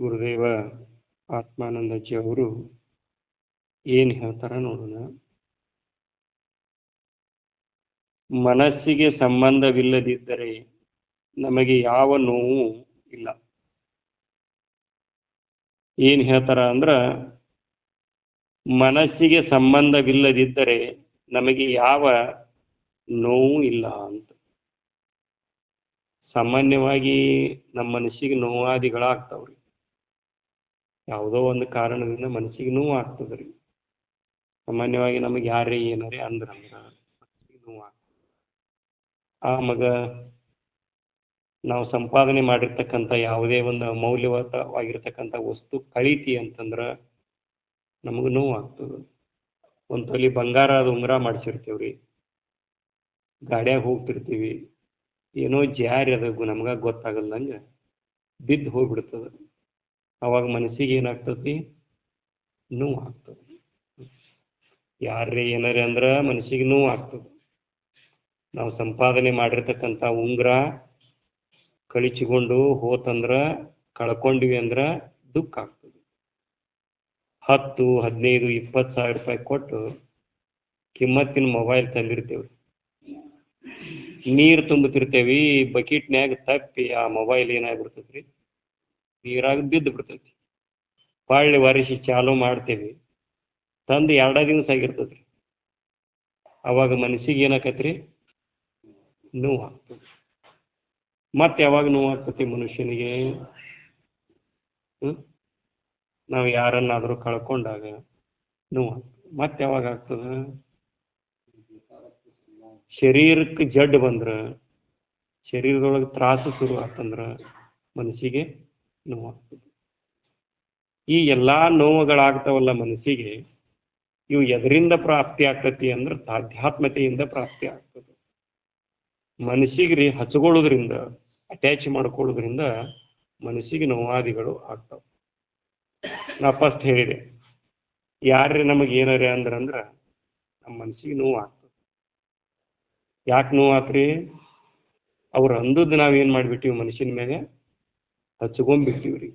ಗುರುದೇವ ಆತ್ಮಾನಂದಜಿ ಅವರು ಏನು ಹೇಳ್ತಾರೆ ನೋಡೋಣ. ಮನಸ್ಸಿಗೆ ಸಂಬಂಧವಿಲ್ಲದಿದ್ದರೆ ನಮಗೆ ಯಾವ ನೋವು ಇಲ್ಲ. ಏನು ಹೇಳ್ತಾರ ಅಂದ್ರೆ, ಮನಸ್ಸಿಗೆ ಸಂಬಂಧವಿಲ್ಲದಿದ್ದರೆ ನಮಗೆ ಯಾವ ನೋವು ಇಲ್ಲ ಅಂತ. ಸಾಮಾನ್ಯವಾಗಿ ನಮ್ಮ ಮನಸ್ಸಿಗೆ ನೋವಾದಿಗಳಾಗ್ತಾವ್ರಿ. ಯಾವುದೋ ಒಂದು ಕಾರಣದಿಂದ ಮನಸ್ಸಿಗೆ ನೋವು ಆಗ್ತದ್ರಿ. ಸಾಮಾನ್ಯವಾಗಿ ನಮಗೆ ಯಾರೇ ಏನಾರೇ ಮನಸ್ಸಿಗೆ ನೋವು ಆಗ್ತದೆ. ಆವಾಗ ನಾವು ಸಂಪಾದನೆ ಮಾಡಿರ್ತಕ್ಕಂಥ ಯಾವುದೇ ಒಂದು ಅಮೌಲ್ಯವಾಗಿರ್ತಕ್ಕಂಥ ವಸ್ತು ಕಳೀತಿ ಅಂತಂದ್ರೆ ನಮಗೆ ನೋವು ಆಗ್ತದೆ. ಒಂದು ತೊಲಿ ಬಂಗಾರದ ಉಂಗುರ ಮಾಡಿಸಿರ್ತೀವ್ರಿ, ಗಾಡ್ಯಾಗ ಹೋಗ್ತಿರ್ತೀವಿ, ಏನೋ ಜಾರಿ ಅದು ನಮ್ಗೆ ಗೊತ್ತಾಗಲ್ದಂಗೆ ಬಿದ್ದು ಹೋಗ್ಬಿಡ್ತದೆ. ಅವಾಗ ಮನಸ್ಸಿಗೆ ಏನಾಗ್ತತಿ? ನೋವು ಆಗ್ತದೆ. ಯಾರೇ ಏನಾರೇ ಅಂದ್ರೆ ಮನಸ್ಸಿಗೆ ನೋವು ಆಗ್ತದೆ. ನಾವು ಸಂಪಾದನೆ ಮಾಡಿರ್ತಕ್ಕಂಥ ಉಂಗುರ ಕಳಿಸಿಕೊಂಡು ಹೋತಂದ್ರೆ, ಕಳ್ಕೊಂಡಿವಿ ಅಂದ್ರೆ ದುಃಖ ಆಗ್ತದೆ. 10, 15, 20 ಸಾವಿರ ರೂಪಾಯಿ ಕೊಟ್ಟು ಕಿಮ್ಮತ್ತಿನ ಮೊಬೈಲ್ ತಂದಿರ್ತೇವೆ, ನೀರು ತುಂಬುತ್ತಿರ್ತೇವಿ, ಬಕೆಟ್ನ್ಯಾಗ ತಪ್ಪಿ ಆ ಮೊಬೈಲ್ ಏನಾಗ್ಬಿಡ್ತದೆ ರೀ, ನೀರಾಗ ಬಿದ್ದು ಬಿಡ್ತೈತಿ. ಹೊಳ್ಳಿ ಒರೆಸಿ ಚಾಲು ಮಾಡ್ತೇವೆ, ತಂದು 2 ದಿವಸ ಆಗಿರ್ತದೆ ರೀ. ಅವಾಗ ಮನಸ್ಸಿಗೆ ಏನಾಕತ್ರಿ? ನೋವು ಆಗ್ತದೆ. ಮತ್ತೆ ಯಾವಾಗ ನೋವು ಆಗ್ತತಿ ಮನುಷ್ಯನಿಗೆ? ನಾವು ಯಾರನ್ನಾದರೂ ಕಳ್ಕೊಂಡಾಗ ನೋವು ಆಗ್ತದೆ. ಮತ್ತೆ ಯಾವಾಗ ಆಗ್ತದೆ? ಶರೀರಕ್ಕೆ ಜಡ್ಡು ಬಂದ್ರೆ, ಶರೀರದೊಳಗೆ ತ್ರಾಸು ಶುರು ಆತಂದ್ರೆ ಮನಸ್ಸಿಗೆ ನೋವು ಆಗ್ತದೆ. ಈ ಎಲ್ಲ ನೋವುಗಳಾಗ್ತಾವಲ್ಲ ಮನಸ್ಸಿಗೆ, ಇವು ಎದರಿಂದ ಪ್ರಾಪ್ತಿ ಆಗ್ತತಿ ಅಂದ್ರೆ ಆಧ್ಯಾತ್ಮತೆಯಿಂದ ಪ್ರಾಪ್ತಿ ಆಗ್ತದೆ. ಮನಸ್ಸಿಗೆ ರೀ ಹಚ್ಕೊಳ್ಳೋದ್ರಿಂದ, ಅಟ್ಯಾಚ್ ಮಾಡ್ಕೊಳ್ಳೋದ್ರಿಂದ ಮನಸ್ಸಿಗೆ ನೋವಾದಿಗಳು ಆಗ್ತಾವೆ. ನಾ ಫಸ್ಟ್ ಹೇಳಿದೆ, ಯಾರೇ ನಮಗೆ ಏನಾರೇ ಅಂದ್ರೆ ನಮ್ಮ ಮನಸ್ಸಿಗೆ ನೋವು ಆಗ್ತದೆ. ಯಾಕೆ ನೋವು ಆತ್ರಿ? ಅವ್ರು ಅಂದದ್ದು ನಾವೇನು ಮಾಡಿಬಿಟ್ಟಿವಿ ಮನುಷ್ಯನ ಮ್ಯಾಗೆ ಹಚ್ಕೊಂಡ್ಬಿಟ್ಟಿವಿ ರೀ.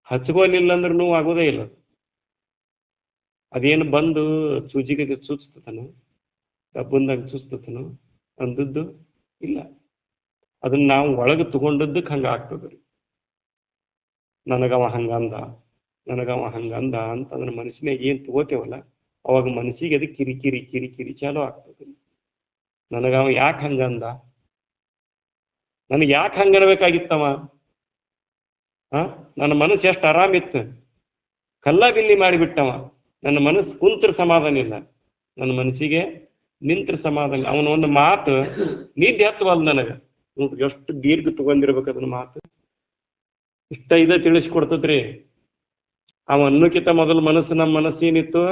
ಹಚ್ಕೊಲಿಲ್ಲ ಅಂದ್ರೆ ನೋವು ಆಗೋದೇ ಇಲ್ಲ. ಅದೇನು ಬಂದು ಸೂಜಿಗೆ ಚುಚ್ತತನೋ, ಕಬ್ಬಂದಾಗ ಚುಚ್ತತನೋ ಅಂದದ್ದು ಇಲ್ಲ. ಅದನ್ನು ನಾವು ಒಳಗೆ ತಗೊಂಡದ್ದಕ್ಕೆ ಹಂಗೆ ಆಗ್ತದೆ ರೀ. ನನಗವ ಹಂಗಂದ ಅಂತಂದ್ರೆ ಮನಸ್ಸಿನಾಗ ಏನು ತಗೋತೇವಲ್ಲ, ಅವಾಗ ಮನಸ್ಸಿಗೆ ಅದು ಕಿರಿಕಿರಿ ಚಾಲು ಆಗ್ತದೆ. ನನಗವ ಯಾಕೆ ಹಂಗಂದ, ನನಗೆ ಯಾಕೆ ಹಂಗನ್ಬೇಕಾಗಿತ್ತವ? ನನ್ನ ಮನಸ್ಸು ಎಷ್ಟು ಆರಾಮಿತ್ತು, ಕಲ್ಲ ಬಿಲ್ಲಿ ಮಾಡಿಬಿಟ್ಟವ. ನನ್ನ ಮನಸ್ಸು ಕುಂತ್ರ ಸಮಾಧಾನ ಇಲ್ಲ, ನನ್ನ ಮನಸ್ಸಿಗೆ ನಿಂತ್ರ ಸಮಾಧಾನ. ಅವನ ಒಂದು ಮಾತು ನಿದ್ದೆ ಹತ್ತವಲ್ಲ ನನಗೆ. ಎಷ್ಟು ದೀರ್ಘ ತಗೊಂಡಿರ್ಬೇಕು ಅದನ್ನ ಮಾತು, ಇಷ್ಟ ಇದೆ ತಿಳಿಸ್ಕೊಡ್ತದ್ರಿ. ಅವ ಅನ್ನೋಕ್ಕಿಂತ ಮೊದಲು ನಮ್ಮ ಮನಸ್ಸು ಏನಿತ್ತು?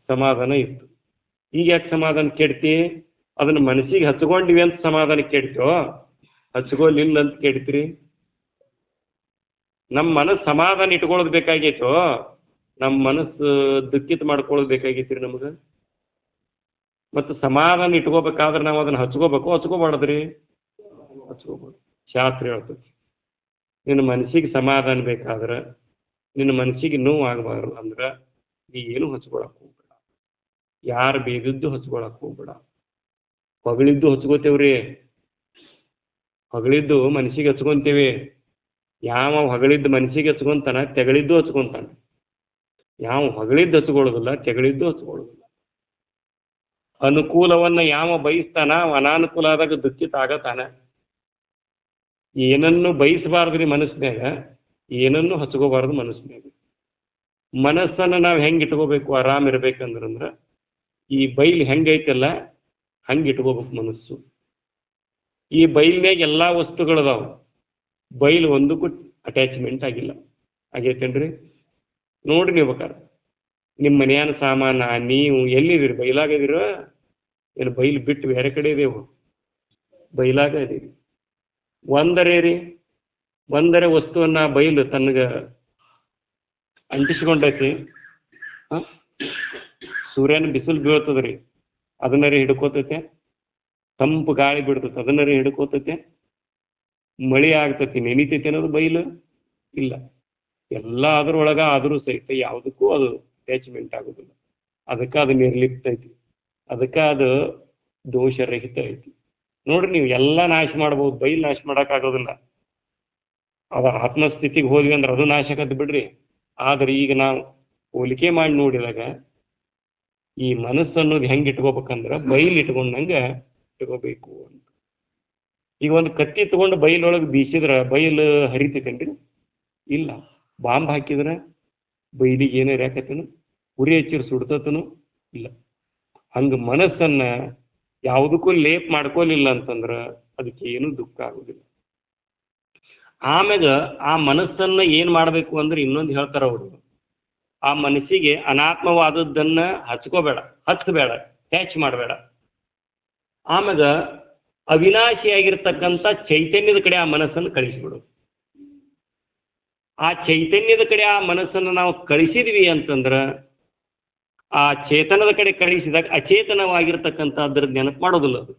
ಸಮಾಧಾನ ಇತ್ತು. ಈಗ ಯಾಕೆ ಸಮಾಧಾನ ಕೆಡ್ತಿ? ಅದನ್ನ ಮನಸ್ಸಿಗೆ ಹಚ್ಕೊಂಡಿವಿ ಅಂತ ಸಮಾಧಾನ ಕೆಡ್ತೋ, ಹಚ್ಕೊಲಿಲ್ಲ ಅಂತ ಕೆಡ್ತೀರಿ? ನಮ್ಮ ಮನಸ್ಸು ಸಮಾಧಾನ ಇಟ್ಕೊಳ್ಳೋದು ಬೇಕಾಗೈತೋ, ನಮ್ಮ ಮನಸ್ಸು ದುಃಖಿತ ಮಾಡ್ಕೊಳ್ಳೋದು ಬೇಕಾಗೈತ್ರಿ ನಮಗೆ? ಮತ್ತು ಸಮಾಧಾನ ಇಟ್ಕೋಬೇಕಾದ್ರೆ ನಾವು ಅದನ್ನು ಹಚ್ಕೋಬಾರ್ದ್ರಿ? ಹಚ್ಕೋಬಾರ್ದು. ಶಾಸ್ತ್ರ ಹೇಳ್ತದೆ, ನಿನ್ನ ಮನಸ್ಸಿಗೆ ಸಮಾಧಾನ ಬೇಕಾದ್ರೆ, ನಿನ್ನ ಮನಸ್ಸಿಗೆ ನೋವು ಆಗಬಾರ್ದು ಅಂದ್ರೆ ನೀ ಏನು ಹಚ್ಕೊಳಕ್ಕೆ ಹೋಗ್ಬೇಡ. ಯಾರು ಬೇದಿದ್ದು ಹಚ್ಕೊಳಕ್ಕೆ ಹೋಗ್ಬೇಡ. ಹೊಗಳಿದ್ದು ಹಚ್ಕೋತೇವ್ರಿ, ಹೊಗಳಿದ್ದು ಮನಸ್ಸಿಗೆ ಹಚ್ಕೊಂತೇವೆ. ಯಾವ ಹೊಗಳಿದ್ದು ಮನಸ್ಸಿಗೆ ಹಚ್ಕೊಂತಾನ, ತೆಗಳಿದ್ದು ಹಚ್ಕೊಂತಾನೆ. ಯಾವ ಹೊಗಳಿದ್ದು ಹಚ್ಕೊಳ್ಳೋದಿಲ್ಲ, ತೆಗಳಿದ್ದು ಹಚ್ಕೊಳ್ಳೋದಿಲ್ಲ. ಅನುಕೂಲವನ್ನು ಯಾವ ಬಯಸ್ತಾನ, ಅನಾನುಕೂಲ ಆದಾಗ ದುಃಖಿತ ಆಗತಾನ. ಏನನ್ನು ಬಯಸಬಾರ್ದ್ರಿ ಮನಸ್ಸಿನಾಗ, ಏನನ್ನು ಹಚ್ಕೋಬಾರ್ದು ಮನಸ್ಸಿನಾಗ. ಮನಸ್ಸನ್ನು ನಾವು ಹೆಂಗೆ ಇಟ್ಕೋಬೇಕು ಆರಾಮ ಇರ್ಬೇಕಂದ್ರೆ, ಈ ಬೈಲ್ ಹೆಂಗೈತಲ್ಲ ಹಂಗೆ ಇಟ್ಕೋಬೇಕು ಮನಸ್ಸು. ಈ ಬೈಲ್ನಾಗ ಎಲ್ಲ ವಸ್ತುಗಳದಾವ, ಬೈಲ್ ಒಂದಕ್ಕೂ ಅಟ್ಯಾಚ್ಮೆಂಟ್ ಆಗಿಲ್ಲ. ಆಗೈತೇನ್ರಿ? ನೋಡ್ರಿ ನೀವು ಬೇಕಾರೆ ನಿಮ್ಮ ಮನೆಯಾನ ಸಾಮಾನ, ನೀವು ಎಲ್ಲಿದ್ದೀರಿ? ಬೈಲಾಗದಿರೋ ಏನು ಬೈಲ್ ಬಿಟ್ಟು ಬೇರೆ ಕಡೆ ಇದೇವು? ಬೈಲಾಗ ಇದೀವಿ. ಒಂದರೆ ವಸ್ತುವನ್ನ ಬೈಲು ತನಗೆ ಅಂಟಿಸ್ಕೊಂಡೈತಿ. ಸೂರ್ಯನ ಬಿಸಿಲು ಬೀಳ್ತದ್ರಿ, ಅದನ್ನರಿ ಹಿಡ್ಕೋತೈತೆ. ತಂಪು ಗಾಳಿ ಬಿಡ್ತೈತೆ, ಅದನ್ನರಿ ಹಿಡ್ಕೋತೈತೆ. ಮಳೆ ಆಗ್ತತಿ ನೆನಿತೈತಿ ಅನ್ನೋದು ಬೈಲು ಇಲ್ಲ. ಎಲ್ಲ ಅದ್ರೊಳಗೆ ಆದರೂ ಸಹಿತ ಯಾವುದಕ್ಕೂ ಅದು ಅಟ್ಯಾಚ್ಮೆಂಟ್ ಆಗೋದಿಲ್ಲ. ಅದಕ್ಕೆ ಅದು ನಿರ್ಲಿಪ್ತ ಐತಿ, ಅದಕ್ಕೆ ಅದು ದೋಷರಹಿತ ಐತಿ. ನೋಡ್ರಿ ನೀವು ಎಲ್ಲ ನಾಶ ಮಾಡ್ಬೋದು, ಬೈಲ್ ನಾಶ ಮಾಡೋಕ್ಕಾಗೋದಿಲ್ಲ. ಅದು ಆತ್ಮಸ್ಥಿತಿಗೆ ಹೋದ್ವಿ ಅಂದ್ರೆ ಅದು ನಾಶಕದ್ದು ಬಿಡ್ರಿ. ಆದರೆ ಈಗ ನಾವು ಹೋಲಿಕೆ ಮಾಡಿ ನೋಡಿದಾಗ ಈ ಮನಸ್ಸು ಅನ್ನೋದು ಹೆಂಗೆ ಇಟ್ಕೋಬೇಕಂದ್ರೆ ಬೈಲ್ ಇಟ್ಕೊಂಡಂಗೆ ಇಟ್ಕೋಬೇಕು ಅಂತ. ಈಗ ಒಂದು ಕತ್ತಿ ತಗೊಂಡು ಬೈಲೊಳಗೆ ಬೀಸಿದ್ರೆ ಬೈಲು ಹರಿತೈತೇನ್ರಿ? ಇಲ್ಲ. ಬಾಂಬ್ ಹಾಕಿದ್ರೆ ಬೈಲಿಗೆ ಏನಾರು ಯಾಕತ್ತೇನು? ಉರಿ ಹಚ್ಚಿರು ಸುಡ್ತತನು? ಇಲ್ಲ. ಹಂಗೆ ಮನಸ್ಸನ್ನು ಯಾವುದಕ್ಕೂ ಲೇಪ್ ಮಾಡ್ಕೊಲಿಲ್ಲ ಅಂತಂದ್ರೆ ಅದಕ್ಕೆ ಏನೂ ದುಃಖ ಆಗೋದಿಲ್ಲ. ಆಮ್ಯಾಗ ಆ ಮನಸ್ಸನ್ನು ಏನು ಮಾಡಬೇಕು ಅಂದ್ರೆ ಇನ್ನೊಂದು ಹೇಳ್ತಾರೆ ಅವರು, ಆ ಮನಸ್ಸಿಗೆ ಅನಾತ್ಮವಾದದ್ದನ್ನು ಹಚ್ಕೋಬೇಡ, ಹಚ್ಚಬೇಡ, ಟ್ಯಾಚ್ ಮಾಡಬೇಡ. ಆಮ್ಯಾಗ ಅವಿನಾಶಿಯಾಗಿರ್ತಕ್ಕಂಥ ಚೈತನ್ಯದ ಕಡೆ ಆ ಮನಸ್ಸನ್ನು ಕಳಿಸಿಬಿಡು. ಆ ಚೈತನ್ಯದ ಕಡೆ ಆ ಮನಸ್ಸನ್ನು ನಾವು ಕಳಿಸಿದ್ವಿ ಅಂತಂದ್ರೆ ಆ ಚೇತನದ ಕಡೆ ಕಳಿಸಿದಾಗ ಅಚೇತನವಾಗಿರ್ತಕ್ಕಂಥ ಅದ್ರ ನೆನಪು ಮಾಡೋದಿಲ್ಲ ಅದು.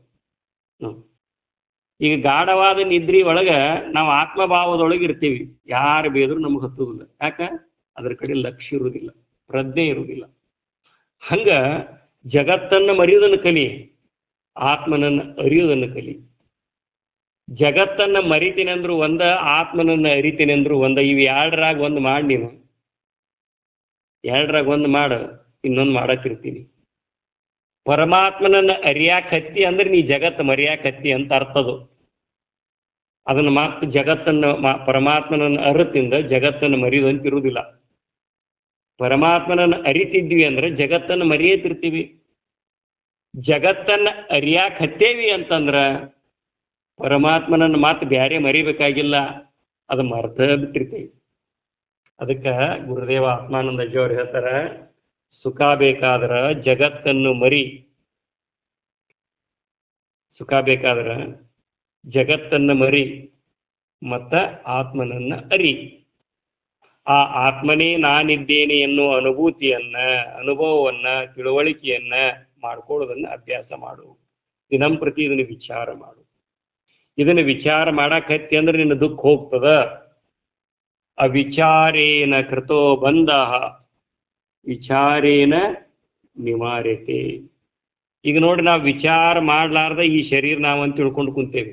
ಈಗ ಗಾಢವಾದ ನಿದ್ರಿ ಒಳಗೆ ನಾವು ಆತ್ಮಭಾವದೊಳಗೆ ಇರ್ತೀವಿ, ಯಾರು ಬೇದರೂ ನಮಗೆ ಹತ್ತೋದಿಲ್ಲ. ಯಾಕೆ? ಅದ್ರ ಕಡೆ ಲಕ್ಷ್ಯ ಇರುವುದಿಲ್ಲ, ಪ್ರಜ್ಞೆ ಇರುವುದಿಲ್ಲ. ಹಂಗೆ ಜಗತ್ತನ್ನು ಮರೆಯುವುದನ್ನು ಕಲಿ, ಆತ್ಮನನ್ನು ಅರಿಯುವುದನ್ನು ಕಲಿ. ಜಗತ್ತನ್ನು ಮರಿತೀನಿ ಅಂದ್ರು ಒಂದ, ಆತ್ಮನನ್ನು ಅರಿತೀನಿ ಅಂದ್ರು ಒಂದ. ಇವು ಎರಡರಾಗ ಒಂದು ಮಾಡಿ, ನೀನು ಎರಡರಾಗ ಒಂದು ಮಾಡು, ಇನ್ನೊಂದು ಮಾಡಕ್ಕಿರ್ತೀನಿ. ಪರಮಾತ್ಮನನ್ನು ಅರಿಯಾಕತ್ತಿ ಅಂದ್ರೆ ನೀ ಜಗತ್ತು ಮರಿಯಾಕತ್ತಿ ಅಂತ ಅರ್ಥದು. ಅದನ್ನು ಮಾತ್ರ ಜಗತ್ತನ್ನು ಪರಮಾತ್ಮನನ್ನು ಅರಿತಿಂದ ಜಗತ್ತನ್ನು ಮರೆಯುವಂತಿರುವುದಿಲ್ಲ. ಪರಮಾತ್ಮನನ್ನು ಅರಿತಿದ್ವಿ ಅಂದ್ರೆ ಜಗತ್ತನ್ನು ಮರೆಯತಿರ್ತೀವಿ. ಜಗತ್ತನ್ನು ಅರಿಯಾಕತ್ತೇವಿ ಅಂತಂದ್ರೆ ಪರಮಾತ್ಮನನ್ನು ಮಾತು ಬ್ಯಾರೆ ಮರಿಬೇಕಾಗಿಲ್ಲ, ಅದು ಮರ್ತ ಬಿಟ್ಟಿರ್ತೀವಿ. ಅದಕ್ಕೆ ಗುರುದೇವ ಆತ್ಮಾನಂದ ಅಜ್ಜಿ ಅವ್ರು ಹೇಳ್ತಾರೆ, ಸುಖ ಬೇಕಾದ್ರೆ ಜಗತ್ತನ್ನು ಮರಿ, ಸುಖ ಬೇಕಾದ್ರೆ ಜಗತ್ತನ್ನು ಮರಿ ಮತ್ತು ಆತ್ಮನನ್ನು ಅರಿ. ಆ ಆತ್ಮನೇ ನಾನಿದ್ದೇನೆ ಎನ್ನುವ ಅನುಭವವನ್ನು ತಿಳುವಳಿಕೆಯನ್ನು ಮಾಡ್ಕೊಳ್ಳೋದನ್ನು ಅಭ್ಯಾಸ ಮಾಡು. ದಿನಂಪ್ರತಿ ಇದನ್ನು ವಿಚಾರ ಮಾಡು. ಇದನ್ನು ವಿಚಾರ ಮಾಡಕತ್ತಿ ಅಂದ್ರೆ ನಿನ್ನ ದುಃಖ ಹೋಗ್ತದ. ಅವಿಚಾರೇನ ಕೃತೋ ಬಂಧ ವಿಚಾರೇನ ನಿವಾರ್ಯತೆ. ಈಗ ನೋಡಿ, ನಾವು ವಿಚಾರ ಮಾಡಲಾರ್ದ ಈ ಶರೀರ ನಾವಂತ ತಿಳ್ಕೊಂಡು ಕುಂತೇವೆ.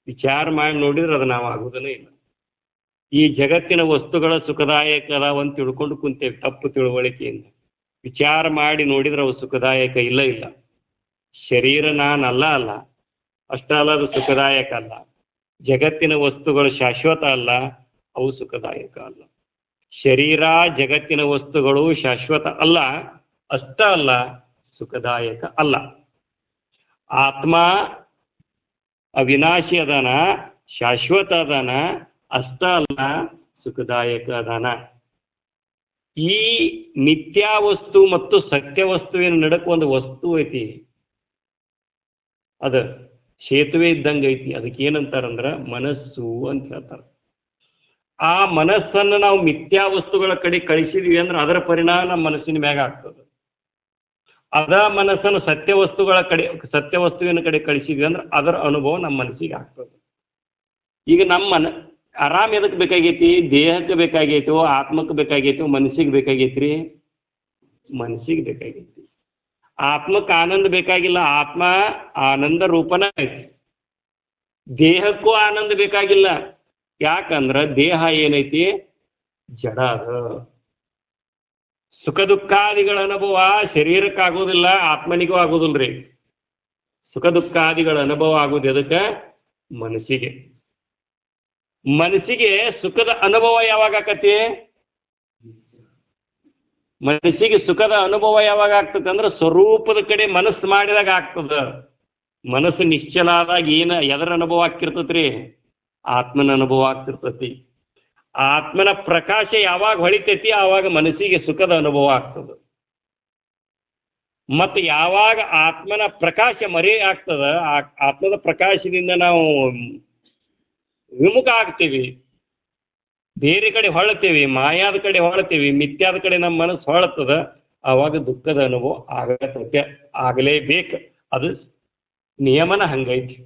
ವಿಚಾರ ಮಾಡಿ ನೋಡಿದ್ರೆ ಅದು ನಾವು ಆಗೋದನ್ನೇ ಇಲ್ಲ. ಈ ಜಗತ್ತಿನ ವಸ್ತುಗಳ ಸುಖದಾಯಕ ಅದಾವಂತ ತಿಳ್ಕೊಂಡು ಕುಂತೇವೆ ತಪ್ಪು ತಿಳುವಳಿಕೆಯಿಂದ. ವಿಚಾರ ಮಾಡಿ ನೋಡಿದ್ರೆ ಅವು ಸುಖದಾಯಕ ಇಲ್ಲ. ಶರೀರ ನಾನಲ್ಲ ಅಲ್ಲ, ಅಷ್ಟೇ ಅಲ್ಲ, ಅದು ಸುಖದಾಯಕ ಅಲ್ಲ. ಜಗತ್ತಿನ ವಸ್ತುಗಳು ಶಾಶ್ವತ ಅಲ್ಲ, ಅವು ಸುಖದಾಯಕ ಅಲ್ಲ. ಶರೀರ ಜಗತ್ತಿನ ವಸ್ತುಗಳು ಶಾಶ್ವತ ಅಲ್ಲ, ಅಷ್ಟೇ ಅಲ್ಲ, ಸುಖದಾಯಕ ಅಲ್ಲ. ಆತ್ಮ ಅವಿನಾಶಿ ಅದಾನ, ಶಾಶ್ವತ ಅದಾನ, ಅಷ್ಟೇ ಅಲ್ಲ, ಸುಖದಾಯಕ ಅದಾನ. ಈ ಮಿಥ್ಯಾ ವಸ್ತು ಮತ್ತು ಸತ್ಯ ವಸ್ತುವಿನ ನಡಕ್ಕೆ ಒಂದು ವಸ್ತು ಐತಿ, ಅದು ಸೇತುವೆ ಇದ್ದಂಗೆ ಐತಿ. ಅದಕ್ಕೆ ಏನಂತಾರಂದ್ರೆ ಮನಸ್ಸು ಅಂತ ಹೇಳ್ತಾರೆ. ಆ ಮನಸ್ಸನ್ನು ನಾವು ಮಿಥ್ಯಾ ವಸ್ತುಗಳ ಕಡೆ ಕಳಿಸಿದ್ವಿ ಅಂದ್ರೆ ಅದರ ಪರಿಣಾಮ ನಮ್ಮ ಮನಸ್ಸಿನ ಮ್ಯಾಗ ಆಗ್ತದೆ. ಅದ ಮನಸ್ಸನ್ನು ಸತ್ಯ ವಸ್ತುವಿನ ಕಡೆ ಕಳಿಸಿದ್ವಿ ಅಂದ್ರೆ ಅದರ ಅನುಭವ ನಮ್ಮ ಮನಸ್ಸಿಗೆ ಆಗ್ತದೆ. ಈಗ ನಮ್ಮ ಆರಾಮ್ ಎದಕ್ಕೆ ಬೇಕಾಗೈತಿ? ದೇಹಕ್ಕೆ ಬೇಕಾಗೈತೋ, ಆತ್ಮಕ್ಕೆ ಬೇಕಾಗೈತೋ, ಮನಸ್ಸಿಗೆ ಬೇಕಾಗೈತ್ರಿ? ಮನಸ್ಸಿಗೆ ಬೇಕಾಗೈತಿ. ಆತ್ಮಕ್ಕೆ ಆನಂದ ಬೇಕಾಗಿಲ್ಲ, ಆತ್ಮ ಆನಂದ ರೂಪನ ಐತಿ. ದೇಹಕ್ಕೂ ಆನಂದ ಬೇಕಾಗಿಲ್ಲ. ಯಾಕಂದ್ರೆ ದೇಹ ಏನೈತಿ? ಜಡ ಅದ. ಸುಖ ದುಃಖಾದಿಗಳ ಅನುಭವ ಶರೀರಕ್ಕಾಗೋದಿಲ್ಲ, ಆತ್ಮನಿಗೂ ಆಗೋದಿಲ್ಲ ರೀ. ಸುಖ ದುಃಖಾದಿಗಳ ಅನುಭವ ಆಗೋದು ಎದಕ್ಕೆ? ಮನಸ್ಸಿಗೆ. ಮನಸ್ಸಿಗೆ ಸುಖದ ಅನುಭವ ಯಾವಾಗ ಆಕತಿ? ಮನಸ್ಸಿಗೆ ಸುಖದ ಅನುಭವ ಯಾವಾಗ ಆಗ್ತದೆ ಅಂದ್ರೆ ಸ್ವರೂಪದ ಕಡೆ ಮನಸ್ಸು ಮಾಡಿದಾಗ ಆಗ್ತದ. ಮನಸ್ಸು ನಿಶ್ಚಲ ಆದಾಗ ಎದರ ಅನುಭವ ಆಗ್ತಿರ್ತೈತಿ ರೀ? ಆತ್ಮನ ಅನುಭವ ಆಗ್ತಿರ್ತೈತಿ. ಆತ್ಮನ ಪ್ರಕಾಶ ಯಾವಾಗ ಹೊಳಿತೈತಿ ಆವಾಗ ಮನಸ್ಸಿಗೆ ಸುಖದ ಅನುಭವ ಆಗ್ತದೆ. ಮತ್ತು ಯಾವಾಗ ಆತ್ಮನ ಪ್ರಕಾಶ ಮರೆ ಆಗ್ತದ, ಆತ್ಮದ ಪ್ರಕಾಶದಿಂದ ನಾವು ವಿಮುಖ ಆಗ್ತೀವಿ, ಬೇರೆ ಕಡೆ ಹೊಳ್ತೀವಿ, ಮಾಯಾದ ಕಡೆ ಹೊಳ್ತೀವಿ, ಮಿಥ್ಯಾದ ಕಡೆ ನಮ್ಮ ಮನಸ್ಸು ಹೊಳ್ತದ, ಆವಾಗ ದುಃಖದ ಅನುಭವ ಆಗಲೇಬೇಕು. ಅದು ನಿಯಮನ ಹಂಗೈತಿ.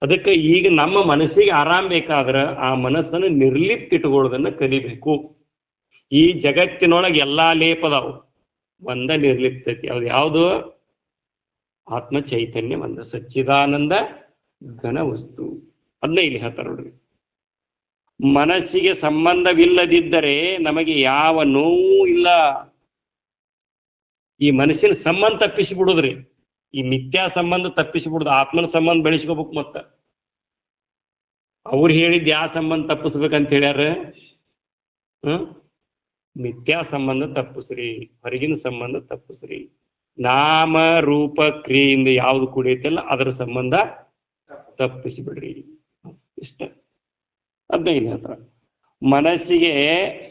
ಅದಕ್ಕೆ ಈಗ ನಮ್ಮ ಮನಸ್ಸಿಗೆ ಆರಾಮ್ ಬೇಕಾದ್ರೆ ಆ ಮನಸ್ಸನ್ನು ನಿರ್ಲಿಪ್ತ ಇಟ್ಕೊಳ್ಳೋದನ್ನು ಕಲಿಬೇಕು. ಈ ಜಗತ್ತಿನೊಳಗೆ ಎಲ್ಲ ಲೇಪದಾವು, ಒಂದ ನಿರ್ಲಿಪ್ತೈತಿ. ಅದು ಯಾವುದು? ಆತ್ಮ ಚೈತನ್ಯ ಒಂದ, ಸಚ್ಚಿದಾನಂದ ಘನ ವಸ್ತು. ಅದನ್ನ ಇಲ್ಲಿ ಹೇಳ್ತಾರೆ ನೋಡ್ರಿ. ಮನಸ್ಸಿಗೆ ಸಂಬಂಧವಿಲ್ಲದಿದ್ದರೆ ನಮಗೆ ಯಾವ ನೋವು ಇಲ್ಲ. ಈ ಮನಸ್ಸಿನ ಸಂಬಂಧ ತಪ್ಪಿಸಿಬಿಡುದ್ರಿ, ಈ ಮಿಥ್ಯಾ ಸಂಬಂಧ ತಪ್ಪಿಸಿಬಿಡುದು, ಆತ್ಮನ ಸಂಬಂಧ ಬೆಳೆಸ್ಕೋಬೇಕು. ಮತ್ತೆ ಅವ್ರು ಹೇಳಿದ್ದು ಯಾವ ಸಂಬಂಧ ತಪ್ಪಿಸ್ಬೇಕಂತ ಹೇಳ್ಯಾರ? ಮಿಥ್ಯಾ ಸಂಬಂಧ ತಪ್ಪಿಸ್ರಿ, ಹೊರಗಿನ ಸಂಬಂಧ ತಪ್ಪಿಸ್ರಿ. ನಾಮ ರೂಪ ಕ್ರಿಯೆಯಿಂದ ಯಾವುದು ಕೂಡೈತಲ್ಲ ಅದರ ಸಂಬಂಧ ತಪ್ಪಿಸಿಬಿಡ್ರಿ. ಇಷ್ಟ. ಅದನ್ನ ಇಲ್ಲಿ ಹೇಳ್ತಾರೆ. ಮನಸ್ಸಿಗೆ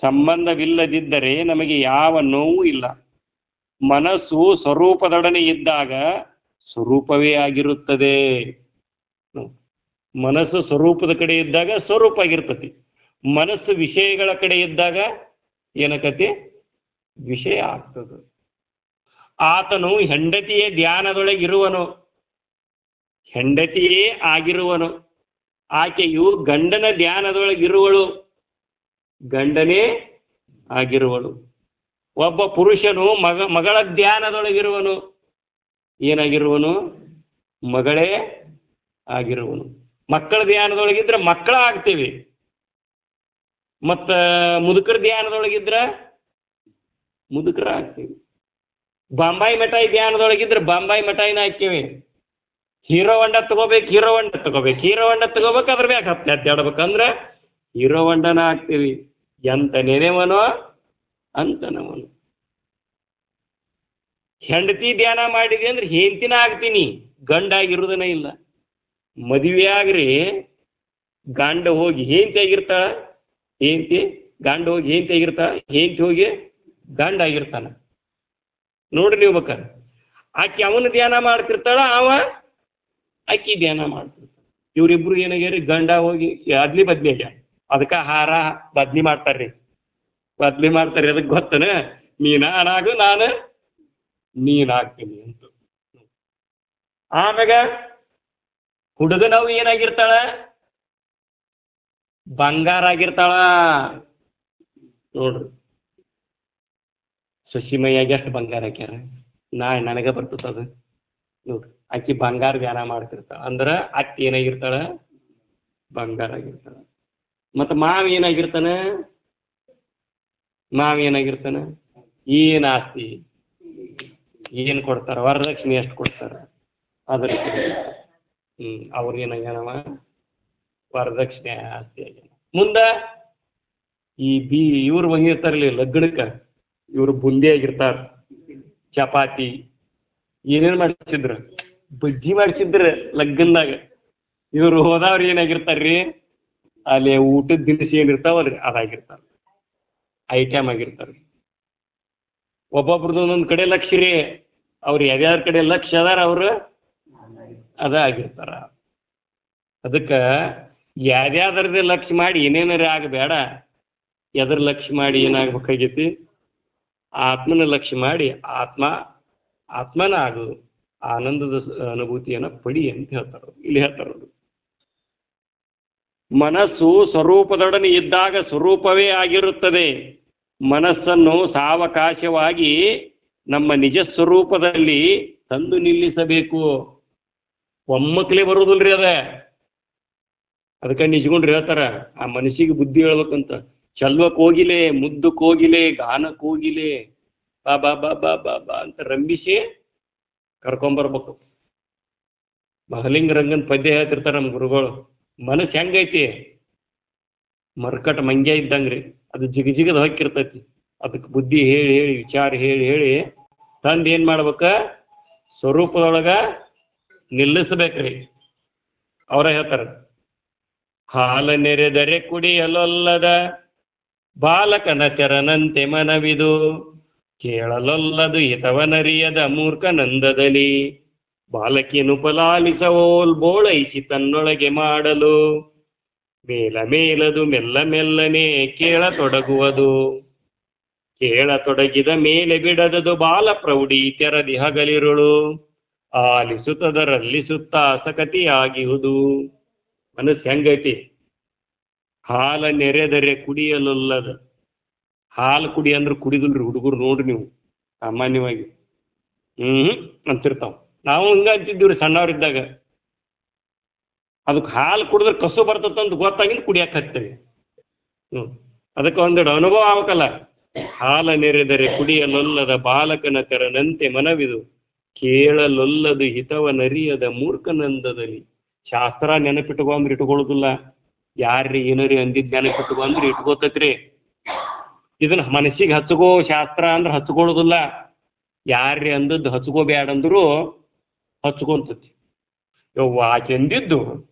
ಸಂಬಂಧವಿಲ್ಲದಿದ್ದರೆ ನಮಗೆ ಯಾವ ನೋವು ಇಲ್ಲ. ಮನಸ್ಸು ಸ್ವರೂಪದೊಡನೆ ಇದ್ದಾಗ ಸ್ವರೂಪವೇ ಆಗಿರುತ್ತದೆ. ಮನಸ್ಸು ಸ್ವರೂಪದ ಕಡೆ ಇದ್ದಾಗ ಸ್ವರೂಪ ಆಗಿರ್ತತಿ. ಮನಸ್ಸು ವಿಷಯಗಳ ಕಡೆ ಇದ್ದಾಗ ಏನಕತಿ? ವಿಷಯ ಆಗ್ತದೆ. ಆತನು ಹೆಂಡತಿಯೇ ಧ್ಯಾನದೊಳಗಿರುವನು, ಹೆಂಡತಿಯೇ ಆಗಿರುವನು. ಆಕೆಯು ಗಂಡನ ಧ್ಯಾನದೊಳಗಿರುವಳು, ಗಂಡನೇ ಆಗಿರುವಳು. ಒಬ್ಬ ಪುರುಷನು ಮಗಳ ಧ್ಯಾನದೊಳಗಿರುವನು, ಏನಾಗಿರುವನು? ಮಗಳೇ ಆಗಿರುವನು. ಮಕ್ಕಳ ಧ್ಯಾನದೊಳಗಿದ್ರೆ ಮಕ್ಕಳ ಆಗ್ತೀವಿ, ಮತ್ತು ಮುದುಕರ ಧ್ಯಾನದೊಳಗಿದ್ರೆ ಮುದುಕರ ಆಗ್ತೀವಿ. ಬಾಂಬಾಯಿ ಮಿಠಾಯಿ ಧ್ಯಾನದೊಳಗಿದ್ರೆ ಬಾಂಬಾಯಿ ಮಿಠಾಯಿನ ಹಾಕ್ತೀವಿ. ಹೀರೋ ಹೊಂಡ ತಗೋಬೇಕು, ಹೀರೋ ಹೊಂಡ ತಗೋಬೇಕು, ಹೀರೋ ಹೊಂಡ ತಗೋಬೇಕು, ಅದ್ರ ಮ್ಯಾಗ ಹತ್ತಿ ಅಡ್ಡಾಡ್ಬೇಕಂದ್ರೆ ಹೀರೋ ಹೊಂಡನ ಹಾಕ್ತೀವಿ. ಎಂತ ನೆನೆವನೋ ಅಂತನವನು. ಹೆಂಡತಿ ಧ್ಯಾನ ಮಾಡಿದೆ ಅಂದ್ರೆ ಹೆಂಡತಿನ ಆಗ್ತೀನಿ, ಗಂಡಾಗಿರುವುದನೇ ಇಲ್ಲ. ಮದುವೆ ಆಗ್ರಿ, ಗಂಡ ಹೋಗಿ ಹೆಂಡತಿ ಆಗಿರ್ತಾಳ, ಹೆಂಡತಿ ಗಂಡ ಹೋಗಿ ಹೆಂಡತಿ ಆಗಿರ್ತಾಳ, ಹೆಂಡತಿ ಹೋಗಿ ಗಂಡ ಆಗಿರ್ತಾನ. ನೋಡ್ರಿ ನೀವು ಬೇಕಾರೆ. ಆಕೆ ಅವನು ಧ್ಯಾನ ಮಾಡ್ತಿರ್ತಾಳ, ಅವ ಆಕಿ ಧ್ಯಾನ ಮಾಡ್ತಿರ್ತಾಳ. ಇವರಿಬ್ರು ಏನಾಗ್ಯಾರಿ? ಗಂಡ ಹೋಗಿ ಅದ್ಲಿ ಬದ್ಲಿ ಆಗ್ಯಾರ. ಅದಕ್ಕೆ ಹಾರ ಬದ್ಲಿ ಮಾಡ್ತಾರ್ರಿ, ಬದ್ಲಿ ಮಾಡ್ತಾರೆ. ಅದಕ್ಕೆ ಗೊತ್ತನ? ನೀನಾಗು, ನಾನು ನೀನಾಗ್ತೀನಿ ಅಂತ. ಆಮ್ಯಾಗ ಹುಡುಗನವು ಏನಾಗಿರ್ತಾಳ? ಬಂಗಾರ ಆಗಿರ್ತಾಳ. ನೋಡ್ರಿ, ಶಶಿಮಯ್ಯಾಗ ಎಷ್ಟು ಬಂಗಾರ ಹಾಕ್ಯಾರ, ನನಗೆ ಬರ್ತದ ನೋಡ್ರಿ. ಆಕಿ ಬಂಗಾರ ಧ್ಯಾನ ಮಾಡ್ತಿರ್ತಾಳ ಅಂದ್ರೆ ಅಕ್ಕಿ ಏನಾಗಿರ್ತಾಳ? ಬಂಗಾರ ಆಗಿರ್ತಾಳ. ಮತ್ತು ಮಾವ ಏನಾಗಿರ್ತಾನೆ? ಮಾವ ಏನಾಗಿರ್ತಾನೆ? ಏನು ಆಸ್ತಿ, ಏನು ಕೊಡ್ತಾರ? ವರದಕ್ಷಿಣೆ ಎಷ್ಟು ಕೊಡ್ತಾರ? ಅದ್ರ ಅವ್ರು ಏನಾಗ್ಯಾನವ? ವರದಕ್ಷಿಣೆ ಆಸ್ತಿ ಆಗ್ಯಾನ. ಮುಂದೆ ಇವ್ರು ಬಂದಿರ್ತಾರಲ್ಲ ಲಗ್ನಕ್ಕೆ, ಇವರು ಬುಂದಿ ಆಗಿರ್ತಾರ, ಚಪಾತಿ ಏನೇನು ಮಾಡಿಸಿದ್ರು? ಬಜ್ಜಿ ಮಾಡಿಸಿದ್ರು ಲಗ್ನದಾಗ. ಇವರು ಹೋದವ್ರು ಏನಾಗಿರ್ತಾರ್ರಿ? ಅಲ್ಲಿ ಊಟದ ದಿನಸಿ ಏನಿರ್ತಾವಲ್ರಿ ಅದಾಗಿರ್ತಾರ, ಐಟಮ್ ಆಗಿರ್ತಾರೆ. ಒಬ್ಬೊಬ್ರದ್ದು ಒಂದೊಂದು ಕಡೆ ಲಕ್ಷ್ಯ ರೀ, ಅವ್ರು ಯಾವ್ಯಾರ ಕಡೆ ಲಕ್ಷ್ಯ ಅದಾರ ಅವರು ಅದ ಆಗಿರ್ತಾರ. ಅದಕ್ಕೆ ಯಾವ್ಯಾವ್ದ್ರದ್ದು ಲಕ್ಷ್ಯ ಮಾಡಿ ಏನೇನಾರ ಆಗಬೇಡ, ಎದ್ರ ಲಕ್ಷ್ಯ ಮಾಡಿ ಏನಾಗಬೇಕಾಗೈತಿ? ಆತ್ಮನ ಲಕ್ಷ್ಯ ಮಾಡಿ ಆತ್ಮನ ಆಗು, ಆನಂದದ ಅನುಭೂತಿಯನ್ನು ಪಡಿ ಅಂತ ಹೇಳ್ತಾರೆ. ಇಲ್ಲಿ ಹೇಳ್ತಾರೆ ಅವರು, ಮನಸ್ಸು ಸ್ವರೂಪದೊಡನೆ ಇದ್ದಾಗ ಸ್ವರೂಪವೇ ಆಗಿರುತ್ತದೆ. ಮನಸ್ಸನ್ನು ಸಾವಕಾಶವಾಗಿ ನಮ್ಮ ನಿಜ ಸ್ವರೂಪದಲ್ಲಿ ತಂದು ನಿಲ್ಲಿಸಬೇಕು. ಒಮ್ಮಕ್ಲೇ ಬರೋದಿಲ್ರಿ ಅದ. ಅದಕ್ಕೆ ನಿಜಗೊಂಡ್ರು ಹೇಳ್ತಾರ, ಆ ಮನಸ್ಸಿಗೆ ಬುದ್ಧಿ ಹೇಳ್ಬೇಕಂತ. ಚಲ್ವಕ್ಕೆ ಹೋಗಿಲೆ, ಮುದ್ದಕ್ಕೆ ಹೋಗಿಲೆ, ಗಾನಕ್ಕೆ ಹೋಗಿಲೆ, ಬಾ ಬಾ ಬಾ ಬಾ ಬಾ ಬಾ ಅಂತ ರಂಬಿಸಿ ಕರ್ಕೊಂಬರ್ಬೇಕು. ಮಹಲಿಂಗ ರಂಗನ್ ಪದ್ಯ ಹೇಳ್ತಿರ್ತಾರೆ ನಮ್ಮ ಗುರುಗಳು. ಮನಸ್ಸು ಹೆಂಗೈತಿ? ಮರ್ಕಟ್ ಮಂಗ್ಯ ಇದ್ದಂಗ್ರಿ, ಅದು ಜಿಗದ ಹೊಕ್ಕಿರ್ತೈತಿ. ಅದಕ್ಕೆ ಬುದ್ಧಿ ಹೇಳಿ ಹೇಳಿ ವಿಚಾರ ಹೇಳಿ ಹೇಳಿ ತಂದು ಏನು ಮಾಡ್ಬೇಕ? ಸ್ವರೂಪದೊಳಗ ನಿಲ್ಲಿಸ್ಬೇಕ್ರಿ. ಅವರ ಹೇಳ್ತಾರೆ, ಹಾಲ ನೆರೆದರೆ ಕುಡಿಯಲೊಲ್ಲದ ಬಾಲಕನ ತೆರನಂತೆ ಮನವಿದು, ಕೇಳಲೊಲ್ಲದು ಹಿತವನರಿಯದ ಮೂರ್ಖನಂದದಲ್ಲಿ, ಬಾಲಕಿಯನ್ನು ಪಲಾಲಿಸವೋಲ್ ಬೋಳೈಸಿ ತನ್ನೊಳಗೆ ಮಾಡಲು, ಮೇಲದು ಮೆಲ್ಲ ಮೆಲ್ಲನೆ ಕೇಳತೊಡಗುವುದು, ಕೇಳತೊಡಗಿದ ಮೇಲೆ ಬಿಡದದು ಬಾಲ ಪ್ರೌಢಿ ತೆರದಿ ಹಗಲಿರುಳು, ಆಲಿಸುತ್ತದರಲ್ಲಿ ಸುತ್ತ ಸಕತಿಯಾಗಿಹುದು. ಮನಸ್ಸು ಹೆಂಗೈತಿ? ಹಾಲ ನೆರೆದರೆ ಕುಡಿಯಲೊಲ್ಲದ. ಹಾಲು ಕುಡಿ ಅಂದ್ರೆ ಕುಡಿದಿಲ್ರಿ ಹುಡುಗರು, ನೋಡ್ರಿ ನೀವು ಸಾಮಾನ್ಯವಾಗಿ ಅಂತಿರ್ತಾವ. ನಾವು ಹಿಂಗ ಅಂತಿದ್ದೀವಿ ರೀ ಸಣ್ಣವ್ರಿದ್ದಾಗ. ಅದಕ್ಕೆ ಹಾಲು ಕುಡಿದ್ರೆ ಕಸು ಬರ್ತದಂತ ಗೊತ್ತಾಗಿಂದ ಕುಡಿಯಕ್ಕೆ ಹಚ್ತೇವೆ. ಅದಕ್ಕೆ ಒಂದೆರಡು ಅನುಭವ ಆಗ್ಬೇಕಲ್ಲ. ಹಾಲ ನೆರೆದರೆ ಕುಡಿಯಲೊಲ್ಲದ ಬಾಲಕನ ತೆರನಂತೆ ಮನವಿದು, ಕೇಳಲೊಲ್ಲದು ಹಿತವನರಿಯದ ಮೂರ್ಖನಂದದಲ್ಲಿ. ಶಾಸ್ತ್ರ ನೆನಪಿಟ್ಕೊಂಡ್ರೆ ಇಟ್ಕೊಳ್ಳೋದಿಲ್ಲ, ಯಾರ್ರಿ ಏನರಿ ಅಂದಿದ್ದು ನೆನಪಿಟ್ಕೊಂಡ್ರೆ ಇಟ್ಕೋತೈತ್ರಿ. ಇದನ್ನ ಮನಸ್ಸಿಗೆ ಹಚ್ಕೋ ಶಾಸ್ತ್ರ ಅಂದ್ರೆ ಹಚ್ಕೊಳ್ಳೋದಿಲ್ಲ, ಯಾರ್ರಿ ಅಂದದ್ದು ಹಚ್ಕೋಬ್ಯಾಡಂದ್ರು ಹಚ್ಕೊಂತತಿ. ಯವ್ವ ಆಕೆ ಅಂದಿದ್ದು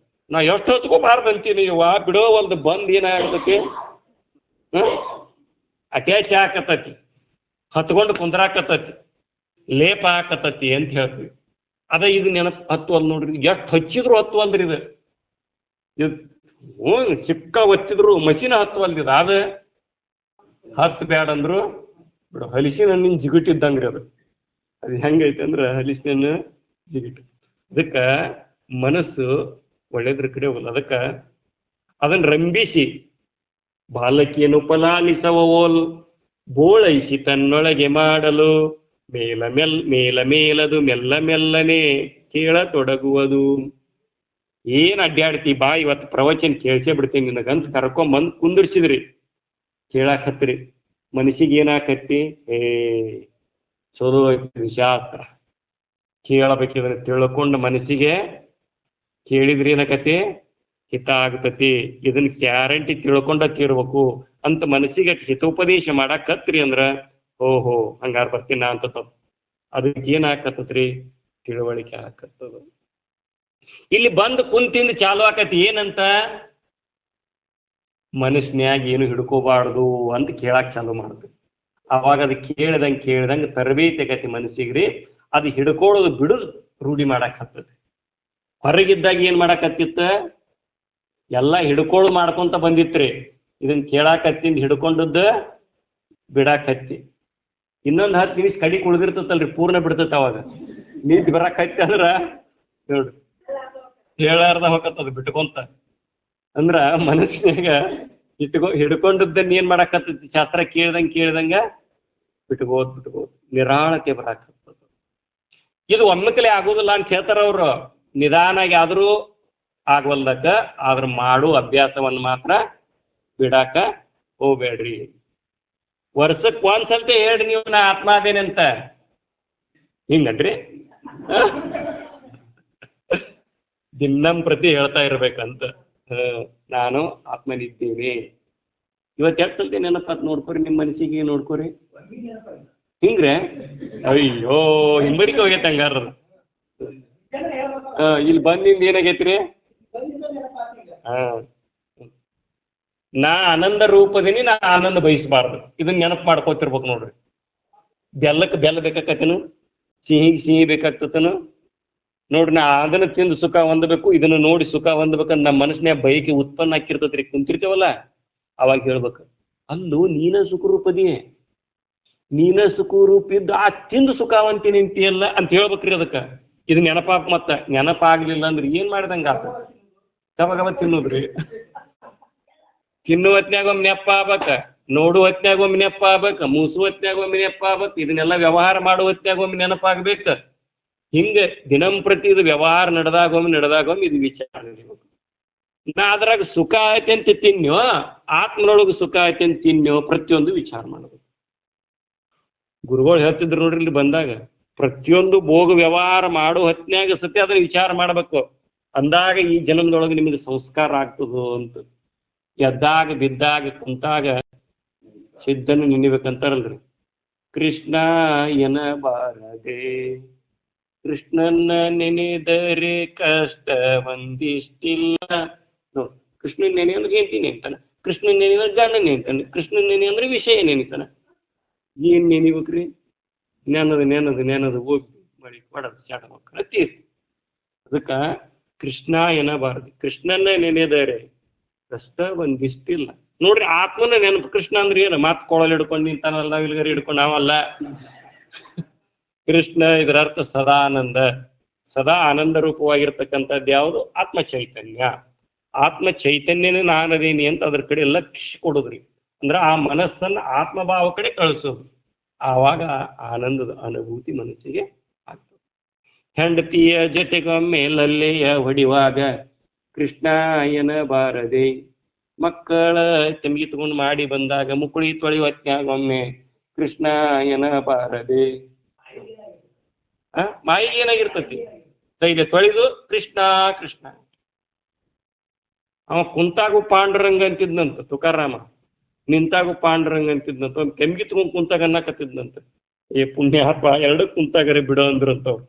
ನಾ ಎಷ್ಟು ಹಚ್ಕೋಬಾರ್ದು ಅಂತೀನಿ, ಯವ್ವ ಬಿಡೋ ಒಂದು ಬಂದು ಏನಾಗ್ತತಿ, ಅಟ್ಯಾಚ್ ಹಾಕತ್ತತಿ, ಹತ್ಕೊಂಡು ಕುಂದ್ರಾಕತ್ತತಿ, ಲೇಪ ಹಾಕತ್ತತಿ ಅಂತ ಹೇಳ್ತೀವಿ. ಅದ ಇದು ನೆನಪು ಹತ್ತುವಲ್ ನೋಡ್ರಿ. ಎಷ್ಟು ಹಚ್ಚಿದ್ರು ಹತ್ತುವಲ್ರಿ ಇದು. ಚಿಕ್ಕ ಒತ್ತಿದ್ರು ಮಷಿನ ಹತ್ತುವಲ್ದಿದು. ಅದು ಹತ್ತು ಬ್ಯಾಡ ಅಂದ್ರು ಬಿಡು. ಹಲಿಸಿನ ಹಣ್ಣಿನ ಜಿಗುಟ್ಟಿದ್ದಂಗ್ರಿ ಅದು. ಅದು ಹೆಂಗೈತೆ ಅಂದ್ರೆ ಹಲಿಸಿನ ಹಣ್ಣು ಜಿಗುಟ್ಟು. ಅದಕ್ಕೆ ಮನಸ್ಸು ಒಳ್ಳೇದ್ರ ಕಡೆ ಹೋಗಲ್ಲ. ಅದಕ್ಕೆ ಅದನ್ನು ರಂಬಿಸಿ ಬಾಲಕಿಯನ್ನು ಫಲಾಲಿಸವೋಲ್ ಬೋಳೈಸಿ ತನ್ನೊಳಗೆ ಮಾಡಲು ಮೇಲ ಮೇಲದು ಮೆಲ್ಲ ಮೆಲ್ಲನೆ ಕೇಳತೊಡಗುವುದು. ಏನು ಅಡ್ಡಾಡ್ತಿ ಬಾ, ಇವತ್ತು ಪ್ರವಚನ ಕೇಳಿಸೇ ಬಿಡ್ತೀನಿ ನಿನಗಂತ ಕರ್ಕೊಂಬಂದು ಕುಂದಿರ್ಸಿದ್ರಿ, ಕೇಳಾಕತ್ರಿ. ಮನಸ್ಸಿಗೆ ಏನಾಕತ್ತಿ? ಚಲೋ ಐತಿ ಶಾಸ್ತ್ರ, ಕೇಳಬೇಕಿದ್ರೆ ತಿಳ್ಕೊಂಡು ಮನಸ್ಸಿಗೆ ಕೇಳಿದ್ರಿ ಏನಾಕತಿ? ಹಿತ ಆಗ್ತತಿ. ಇದನ್ನ ಗ್ಯಾರಂಟಿ ತಿಳ್ಕೊಂಡ ತೀರ್ಬೇಕು ಅಂತ ಮನಸ್ಸಿಗೆ ಹಿತೋಪದೇಶ ಮಾಡಾಕತ್ರಿ ಅಂದ್ರೆ ಓಹೋ ಹಂಗಾರ ಬರ್ತೀನ ಅಂತ ಅದಕ್ಕೆ ಏನಾಕತ್ತತ್ರಿ? ತಿಳುವಳಿಕೆ ಆಕತ್ತದ. ಇಲ್ಲಿ ಬಂದು ಕುಂತಿಂದ ಚಾಲು ಆಕತಿ ಏನಂತ? ಮನಸ್ಸಿನ್ಯಾಗ ಏನು ಹಿಡ್ಕೋಬಾರ್ದು ಅಂತ ಕೇಳಾಕ್ ಚಾಲು ಮಾಡ್ತೀವಿ. ಅವಾಗ ಅದು ಕೇಳ್ದಂಗೆ ತರಬೇತಿ ಆಗತಿ ಮನಸ್ಸಿಗ್ರಿ. ಅದು ಹಿಡ್ಕೊಳ್ಳೋದು ಬಿಡುದು ರೂಢಿ ಮಾಡಕ್ ಹತ್ತತಿ. ಹೊರಗಿದ್ದಾಗ ಏನು ಮಾಡಾಕತ್ತಿತ್ತ? ಎಲ್ಲ ಹಿಡ್ಕೊಳ್ಳು ಮಾಡ್ಕೊಂತ ಬಂದಿತ್ರಿ. ಇದನ್ನ ಕೇಳಾಕತ್ತಿಂದ ಹಿಡ್ಕೊಂಡದ್ದು ಬಿಡಾಕತ್ತಿ. ಇನ್ನೊಂದು 10 ನಿಮಿಷ ಕಡಿ ಕುಳಿದಿರ್ತಲ್ರಿ, ಪೂರ್ಣ ಬಿಡ್ತೈತೆ. ಅವಾಗ ನಿಂತು ಬರಾಕತ್ತಿ ಅಂದ್ರೆ ನೋಡ್ರಿ ಹೇಳಾರ್ದ ಹೋಗತ್ತದು ಬಿಟ್ಕೊಂತ. ಅಂದ್ರ ಮನಸ್ಸಿನಾಗ ಹಿಡ್ಕೊಂಡದ್ದನ್ನ ಏನ್ ಮಾಡಾಕತ್ತೈತಿ? ಶಾಸ್ತ್ರ ಕೇಳ್ದಂಗೆ ಬಿಟ್ಕೋದ್ ನಿರಾಳತೆ ಬರಾಕತ್ತದ. ಇದು ಒಮ್ಮಕಲೆ ಆಗೋದಿಲ್ಲ ಅಂತ ಹೇಳ್ತಾರ ಅವರು. ನಿಧಾನಾಗಿ ಆದರೂ ಆಗವಲ್ದಕ್ಕ, ಆದ್ರ ಮಾಡು ಅಭ್ಯಾಸವನ್ನು ಮಾತ್ರ ಬಿಡಾಕ ಹೋಗ್ಬೇಡ್ರಿ. ವರ್ಷಕ್ಕೆ ಒಂದ್ಸಲ್ತಿ ಹೇಳ್ರಿ ನೀವು ನಾ ಆತ್ಮ ಅದೇನಂತ. ಹಿಂಗನ್ರಿ ದಿನಂ ಪ್ರತಿ ಹೇಳ್ತಾ ಇರ್ಬೇಕಂತ. ನಾನು ಆತ್ಮನಿದ್ದೇನೆ. ಇವತ್ತು ಎಷ್ಟು ಸಲ್ತಿ ನೆನಪತ್ ನೋಡ್ಕೊರಿ, ನಿಮ್ಮ ಮನಸ್ಸಿಗೆ ನೋಡ್ಕೊರಿ. ಹಿಂಗ್ರೆ ಅಯ್ಯೋ ಹಿಂಬರಿಕೆ ಹೋಗೈತೆ ಹಂಗಾರ. ಇಲ್ಲಿ ಬಂದಿಂದ ಏನಾಗೈತ್ರಿ? ನಾ ಆನಂದ ರೂಪದಿನಿ, ನಾ ಆನಂದ ಬಯಸಬಾರ್ದು. ಇದನ್ನ ನೆನಪು ಮಾಡ್ಕೋತಿರ್ಬೇಕು ನೋಡ್ರಿ. ಬೆಲ್ಲಕ್ಕೆ ಬೆಲ್ಲ ಬೇಕಾಕತ್ತೇನು, ಸಿಹಿ ಬೇಕಾಗ್ತತನು ನೋಡ್ರಿ. ನಾ ಅದನ್ನು ತಿಂದು ಸುಖ ಹೊಂದಬೇಕು, ಇದನ್ನು ನೋಡಿ ಸುಖ ಹೊಂದಬೇಕಂತ ನಮ್ಮ ಮನಸ್ಸಿನಾಗ ಬಯಕೆ ಉತ್ಪನ್ನ ಆಕಿರ್ತೈತ್ರಿ. ಕುಂತಿರ್ತೇವಲ್ಲ ಅವಾಗ ಹೇಳ್ಬೇಕು, ಅಲ್ಲೂ ನೀನ ಸುಖರೂಪದಿ, ನೀನ ಸುಖರೂಪಿದ್ದು ಆ ತಿಂದು ಸುಖವಂತಿ ನಿಂತಿಯಲ್ಲ ಅಂತ ಹೇಳ್ಬೇಕ್ರಿ. ಅದಕ್ಕೆ ಇದು ನೆನಪಾಕ್. ಮತ್ತೆ ನೆನಪಾಗ್ಲಿಲ್ಲ ಅಂದ್ರೆ ಏನ್ ಮಾಡಿದಂಗ ಆತ? ಗಬ ತಿನ್ನೋದ್ರಿ. ತಿನ್ನು ಹೊತ್ನ್ಯಾಗ ಒಮ್ಮೆ ನೆಪ್ಪ ಆಗ್ಬೇಕ, ನೋಡು ಹೊತ್ನ್ಯಾಗ ಒಮ್ಮೆ ನೆಪ್ಪ ಆಗ್ಬೇಕು, ಮೂಸು ಹೊತ್ನ್ಯಾಗ ಒಮ್ಮೆ ನೆಪ್ಪ ಆಗ್ಬೇಕು, ಇದನ್ನೆಲ್ಲ ವ್ಯವಹಾರ ಮಾಡೋ ಹೊತ್ನ್ಯಾಗ ಒಮ್ಮೆ ನೆನಪಾಗ್ಬೇಕು. ಹಿಂಗೆ ದಿನಂಪ್ರತಿ ಇದು ವ್ಯವಹಾರ ನಡೆದಾಗೊಮ್ಮೆ ಇದು ವಿಚಾರ ನಡಿಬೇಕು. ನಾ ಅದ್ರಾಗ ಸುಖ ಐತೆ ಅಂತ ತಿನ್ಯೋ, ಆತ್ಮನೊಳಗೆ ಸುಖ ಐತೆ ಅಂತ ತಿನ್ಯೋ, ಪ್ರತಿಯೊಂದು ವಿಚಾರ ಮಾಡಬೇಕು. ಗುರುಗಳು ಹೇಳ್ತಿದ್ರು ನೋಡ್ರಿ ಇಲ್ಲಿ ಬಂದಾಗ, ಪ್ರತಿಯೊಂದು ಭೋಗ ವ್ಯವಹಾರ ಮಾಡೋ ಹೊತ್ನ್ಯಾಗ ಸತ್ಯ ಅದನ್ನ ವಿಚಾರ ಮಾಡಬೇಕು. ಅಂದಾಗ ಈ ಜನ್ಮದೊಳಗೆ ನಿಮಗೆ ಸಂಸ್ಕಾರ ಆಗ್ತದೋ ಅಂತ. ಎದ್ದಾಗ ಬಿದ್ದಾಗ ಕುಂತಾಗ ಸಿದ್ಧನು ನೆನಿಬೇಕಂತಾರಲ್ರಿ. ಕೃಷ್ಣ ಎನಬಾರದೆ, ಕೃಷ್ಣನ್ನ ನೆನೆದರೆ ಕಷ್ಟ ಒಂದಿಷ್ಟಿಲ್ಲ. ಕೃಷ್ಣನ ನೆನೆ ಅಂದ್ರೆ ಹೆಂಡತಿ ನೆನಿತಾನೆ, ಕೃಷ್ಣನ ನೆನೆ ಅಂದ್ರೆ ಗಂಡ ನೆನಿತಾನೆ, ಕೃಷ್ಣನ ನೆನೆ ಅಂದ್ರೆ ವಿಷಯ ನೆನಿತಾನೆ. ಏನು ನೆನಿಬೇಕ್ರಿ? ನೆನದು ಹೋಗಿ ಮಾಡಿ ಮಾಡೋದು ಚಾಟ ಮಕ್ಕಳು ಅತಿ. ಅದಕ್ಕೆ ಕೃಷ್ಣ ಎನ್ನಬಾರದು, ಕೃಷ್ಣನ್ನ ನೆನೆದರೆ ಕಷ್ಟ ಒಂದಿಷ್ಟಿಲ್ಲ. ನೋಡ್ರಿ ಆತ್ಮನ ನೆನಪು. ಕೃಷ್ಣ ಅಂದ್ರೆ ಏನು? ಮಾತು ಕೊಳಲು ಹಿಡ್ಕೊಂಡು ನಿಂತಾನಲ್ಲ, ಇಲ್ಗರಿ ಹಿಡ್ಕೊಂಡು ನಾವಲ್ಲ. ಕೃಷ್ಣ ಇದರ ಅರ್ಥ ಸದಾ ಆನಂದ. ಸದಾ ಆನಂದ ರೂಪವಾಗಿರ್ತಕ್ಕಂಥದ್ದು ಯಾವುದು? ಆತ್ಮ ಚೈತನ್ಯ. ಆತ್ಮ ಚೈತನ್ಯನೇ ನಾನದೇನಿ ಅಂತ ಅದ್ರ ಕಡೆ ಲಕ್ಷ್ಯ ಕೊಡೋದ್ರಿ. ಅಂದ್ರೆ ಆ ಮನಸ್ಸನ್ನು ಆತ್ಮಭಾವ ಕಡೆ ಕಳಿಸೋದು. ಆವಾಗ ಆನಂದದ ಅನುಭೂತಿ ಮನಸ್ಸಿಗೆ ಆಗ್ತದೆ. ಹೆಂಡತಿಯ ಜೊತೆಗೊಮ್ಮೆ ಲಲ್ಲೆಯ ಹೊಡಿವಾಗ ಕೃಷ್ಣಾಯನ ಬಾರದೆ, ಮಕ್ಕಳ ತೆಮಿಗೆ ತಗೊಂಡು ಮಾಡಿ ಬಂದಾಗ ಮುಕುಳಿ ತೊಳೆಯುವತ್ನಾಗೊಮ್ಮೆ ಕೃಷ್ಣಾಯನ ಬಾರದೆ. ಮಾಯಿಗೆ ಏನಾಗಿರ್ತತಿ? ತೈಲೆ ತೊಳೆದು ಕೃಷ್ಣ ಕೃಷ್ಣ. ಅವ ಕುಂತಾಗು ಪಾಂಡುರಂಗ ಅಂತಿದ್ನಂತ ತುಕಾರಾಮ, ನಿಂತಾಗು ಪಾಂಡುರಂಗ ಅಂತಿದ್ನಂತ. ಒಂದು ಕೆಮ್ಗಿ ತಗೊಂಡು ಕುಂತಾಗ ಅನ್ನಕತ್ತಿದ್ನಂತ. ಏ ಪುಣ್ಯಾತ್ಮ, ಎರಡು ಕುಂತಾಗರೆ ಬಿಡೋ ಅಂದ್ರಂತವ್ರು.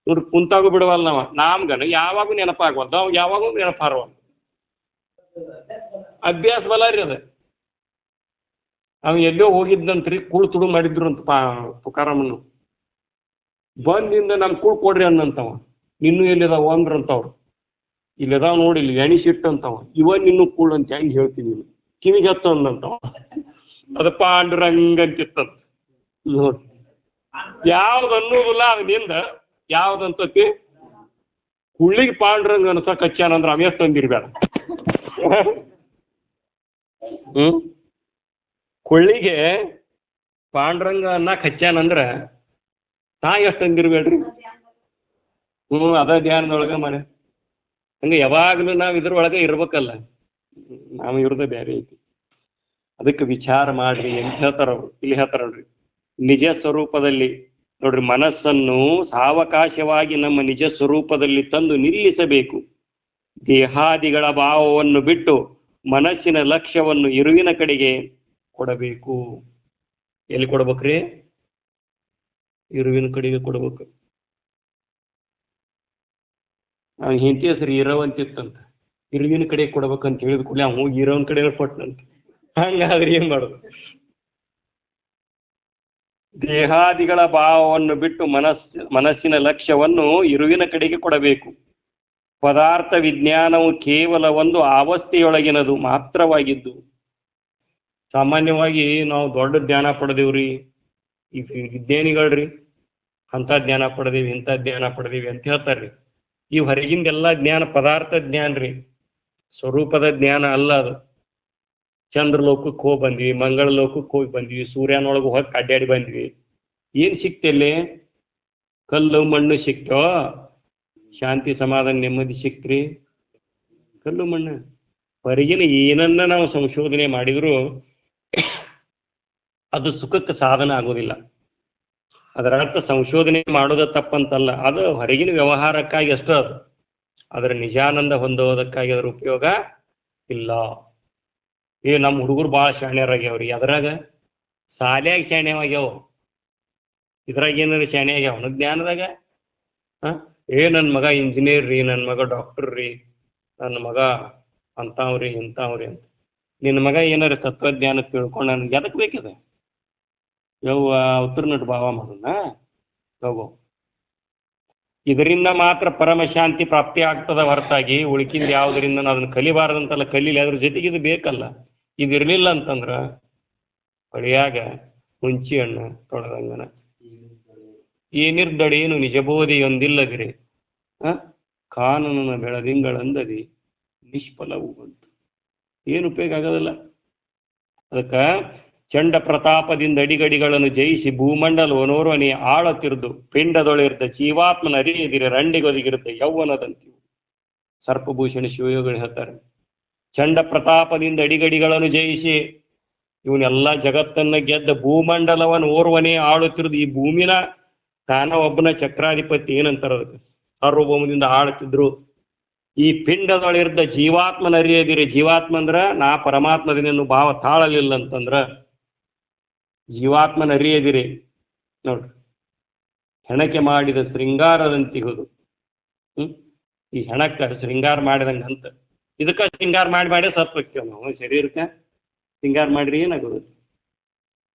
ನೋಡ್ರಿ, ಕುಂತಾಗೂ ಬಿಡವಲ್ಲ ನಾವ, ನಮ್ಗನ ಯಾವಾಗೂ ನೆನಪಾಗವಲ್ದು, ಅವ್ ಯಾವಾಗೂ ನೆನಪಾರವಲ್ಲ. ಅಭ್ಯಾಸ ಬಲ ರೀ ಅದ. ಅವ ಎಲ್ಲೋ ಹೋಗಿದ್ದಂತ್ರಿ, ಕೂಳು ತುಡು ಮಾಡಿದ್ರು ಅಂತ ತುಕಾರಾಮನ್ನು. ಬಂದಿಂದ ನಮ್ ಕೂಳು ಕೊಡ್ರಿ ಅನ್ನಂತವ. ನಿನ್ನೂ ಎಲ್ಲಿದಾವ ಅಂದ್ರಂತವ್ರು. ಇಲ್ಲದಾವ್ ನೋಡಿ, ಇಲ್ಲಿ ಎಣಿಸಿಟ್ಟು ಅಂತವ. ನಿನ್ನೂ ಕೂಳು ಅಂತ ಹೆಂಗೆ ಹೇಳ್ತೀನಿ, ಕಿವಿಗೆ ಹತ್ತು ಅಂದಂತವ. ಅದು ಪಾಂಡುರಂಗ ಅಂತಿತ್ತಂತ. ನೋಡಿ, ಯಾವ್ದು ಅನ್ನೋದಿಲ್ಲ ಅದರಿಂದ ಯಾವ್ದಂತತಿ. ಕುಳ್ಳಿಗೆ ಪಾಂಡುರಂಗ ಅನ್ಸಕ್ ಹಚ್ಚಾನಂದ್ರೆ ಅವೇಸ್ ತಂದಿರ್ಬೇಡ. ಕೊಳ್ಳಿಗೆ ಪಾಂಡುರಂಗ ಅನ್ನಕ್ ಹಚ್ಚಾನಂದ್ರೆ ನಾ ಎಷ್ಟು ತಂದಿರ್ಬೇಡ್ರಿ. ಅದ ಧ್ಯಾನದೊಳಗೆ ಮನೆ ಹಂಗೆ ಯಾವಾಗಲೂ ನಾವು ಇದ್ರೊಳಗೆ ಇರ್ಬೇಕಲ್ಲ. ನಾವು ಇರೋದೇ ಬೇರೆ ಐತಿ. ಅದಕ್ಕೆ ವಿಚಾರ ಮಾಡ್ರಿ ಅಂತ ಹೇಳ್ತಾರ ಅವ್ರು. ಇಲ್ಲಿ ಹೇಳ್ತಾರ ನೋಡ್ರಿ, ನಿಜ ಸ್ವರೂಪದಲ್ಲಿ ನೋಡ್ರಿ, ಮನಸ್ಸನ್ನು ಸಾವಕಾಶವಾಗಿ ನಮ್ಮ ನಿಜ ಸ್ವರೂಪದಲ್ಲಿ ತಂದು ನಿಲ್ಲಿಸಬೇಕು. ದೇಹಾದಿಗಳ ಭಾವವನ್ನು ಬಿಟ್ಟು ಮನಸ್ಸಿನ ಲಕ್ಷ್ಯವನ್ನು ಇರುವಿನ ಕಡೆಗೆ ಕೊಡಬೇಕು. ಎಲ್ಲಿ ಕೊಡ್ಬೇಕ್ರಿ? ಇರುವಿನ ಕಡೆಗೆ ಕೊಡ್ಬೇಕು. ಅವ್ನು ಹೆಂಡತಿ ಹೆಸರು ಇರವಂತಿತ್ತಂತ. ಇರುವಿನ ಕಡೆ ಕೊಡ್ಬೇಕಂತ ಹೇಳಿದ ಕೂಡಲೇ ಅವ್ನು ಹೋಗಿ ಇರೋವನ ಕಡೆ ಕೊಟ್ಟನಂತ. ಹಂಗಾದ್ರೆ ಏನ್ ಮಾಡೋದು? ದೇಹಾದಿಗಳ ಭಾವವನ್ನು ಬಿಟ್ಟು ಮನಸ್ಸಿನ ಲಕ್ಷ್ಯವನ್ನು ಇರುವಿನ ಕಡೆಗೆ ಕೊಡಬೇಕು. ಪದಾರ್ಥ ವಿಜ್ಞಾನವು ಕೇವಲ ಒಂದು ಅವಸ್ಥೆಯೊಳಗಿನದು ಮಾತ್ರವಾಗಿದ್ದು. ಸಾಮಾನ್ಯವಾಗಿ ನಾವು ದೊಡ್ಡ ಜ್ಞಾನ ಪಡೆದೇವ್ರಿ, ಈ ವಿಜ್ಞಾನಿಗಳ್ರಿ ಅಂಥ ಜ್ಞಾನ ಪಡೆದೇವಿ, ಇಂಥ ಜ್ಞಾನ ಪಡೆದೇವಿ ಅಂತ ಹೇಳ್ತಾರ್ರಿ. ಈ ಹೊರಗಿಂದೆಲ್ಲ ಜ್ಞಾನ ಪದಾರ್ಥ ಜ್ಞಾನ ರೀ, ಸ್ವರೂಪದ ಜ್ಞಾನ ಅಲ್ಲ ಅದು. ಚಂದ್ರ ಲೋಕಕ್ಕೆ ಹೋಗಿ ಬಂದ್ವಿ, ಮಂಗಳ ಲೋಕಕ್ಕೆ ಹೋಗಿ ಬಂದ್ವಿ, ಸೂರ್ಯನೊಳಗೆ ಹೋಗಿ ಅಡ್ಡಾಡಿ ಬಂದ್ವಿ. ಏನು ಸಿಕ್ತಲ್ಲಿ? ಕಲ್ಲು ಮಣ್ಣು ಸಿಕ್ತೋ? ಶಾಂತಿ ಸಮಾಧಾನ ನೆಮ್ಮದಿ ಸಿಕ್ತ್ರಿ? ಕಲ್ಲು ಮಣ್ಣು. ಹೊರಗಿನ ಏನನ್ನ ನಾವು ಸಂಶೋಧನೆ ಮಾಡಿದರೂ ಅದು ಸುಖಕ್ಕೆ ಸಾಧನ ಆಗೋದಿಲ್ಲ. ಅದರ ಅರ್ಥ ಸಂಶೋಧನೆ ಮಾಡೋದು ತಪ್ಪಂತಲ್ಲ, ಅದು ಹೊರಗಿನ ವ್ಯವಹಾರಕ್ಕಾಗಿ ಅಷ್ಟೇ. ಅದು ಅದರ ನಿಜಾನಂದ ಹೊಂದೋದಕ್ಕಾಗಿ ಅದರ ಉಪಯೋಗ ಇಲ್ಲ. ನಮ್ಮ ಹುಡುಗರು ಭಾಳ ಶಾಣ್ಯರಾಗ್ಯಾವ್ರಿ. ಅದ್ರಾಗ ಶಾಲ್ಯಾಗ ಶಾಣ್ಯವಾಗ್ಯಾವ, ಇದ್ರಾಗ ಏನಾರ ಶಾಣೆ ಆಗ್ಯಾವ ಜ್ಞಾನದಾಗ. ನನ್ನ ಮಗ ಇಂಜಿನಿಯರ್ ರೀ, ನನ್ನ ಮಗ ಡಾಕ್ಟರ್ ರೀ, ನನ್ನ ಮಗ ಅಂಥವ್ರಿ ಇಂಥವ್ರಿ ಅಂತ. ನಿನ್ನ ಮಗ ಏನಾರ ತತ್ವಜ್ಞಾನ ತಿಳ್ಕೊಂಡು ನನಗೆ ಎದಕ್ಕೆ ಬೇಕಿದೆ? ಯವ್ವ ಉತ್ತರ ನಟ ಭಾವ ಮಾಡೋಣ ಹೋಗೋ. ಇದರಿಂದ ಮಾತ್ರ ಪರಮಶಾಂತಿ ಪ್ರಾಪ್ತಿ ಆಗ್ತದ ಹೊರತಾಗಿ ಉಳ್ಕಿಂದ ಯಾವುದರಿಂದ ಅದನ್ನು ಕಲಿಬಾರ್ದಂತಲ್ಲ, ಕಲೀಲಿ. ಅದ್ರ ಜೊತೆಗೆ ಇದು ಬೇಕಲ್ಲ. ಇದು ಇರಲಿಲ್ಲ ಅಂತಂದ್ರೆ ಹೊಳೆಯಾಗ ಹುಂಚಿ ಹಣ್ಣು ತೊಳೆದಂಗನ. ಏನಿರ್ದಡೇನು ನಿಜಬೋಧೆಯೊಂದಿಲ್ಲದಿರೆ ಕಾನೂನನ ಬೆಳದಿಂಗಳಂದದಿ ನಿಷ್ಫಲವು ಬಂತು. ಏನು ಉಪಯೋಗ ಆಗೋದಿಲ್ಲ. ಅದಕ್ಕೆ ಚಂಡ ಪ್ರತಾಪದಿಂದ ಅಡಿಗಡಿಗಳನ್ನು ಜಯಿಸಿ ಭೂಮಂಡಲವನೋರ್ವನೇ ಆಳತಿರ್ದು ಪಿಂಡದೊಳಿರ್ದ ಜೀವಾತ್ಮನ ಅರಿಯದಿರೆ ರಂಡಿಗೊದಗಿರ್ದ ಯೌವನದಂತಿವು. ಸರ್ಪಭೂಷಣ ಶಿವಯೋಗಿಗಳು ಹೇಳ್ತಾರೆ, ಚಂಡ ಪ್ರತಾಪದಿಂದ ಅಡಿಗಡಿಗಳನ್ನು ಜಯಿಸಿ ಇವನ್ನೆಲ್ಲ ಜಗತ್ತನ್ನ ಗೆದ್ದ ಭೂಮಂಡಲವನ್ನು ಓರ್ವನೇ ಆಳುತ್ತಿರುದು. ಈ ಭೂಮಿನ ತಾನ ಒಬ್ಬನ ಚಕ್ರಾಧಿಪತಿ ಏನಂತಾರ ಅದಕ್ಕೆ, ಸಾರ್ವಭೌಮದಿಂದ ಆಳ್ತಿದ್ರು. ಈ ಪಿಂಡದೊಳಿರ್ದ ಜೀವಾತ್ಮನ ಅರಿಯದಿರಿ. ಜೀವಾತ್ಮ ಅಂದ್ರೆ ನಾ ಪರಮಾತ್ಮದನೇನು ಭಾವ ತಾಳಲಿಲ್ಲ ಅಂತಂದ್ರೆ ಜೀವಾತ್ಮನ ಅರಿಯದಿರಿ. ನೋಡ್ರಿ, ಹೆಣಕ್ಕೆ ಮಾಡಿದ ಶೃಂಗಾರದಂತಿಹುದು. ಈ ಹೆಣಕ್ಕೆ ಶೃಂಗಾರ ಮಾಡಿದಂಗೆ ಅಂತ. ಇದಕ್ಕೆ ಶೃಂಗಾರ ಮಾಡಿ ಸತ್ವಕ್ಕೆ ನಾವು ಶರೀರಕ್ಕೆ ಶೃಂಗಾರ ಮಾಡಿರಿ ಏನಾಗೋದು?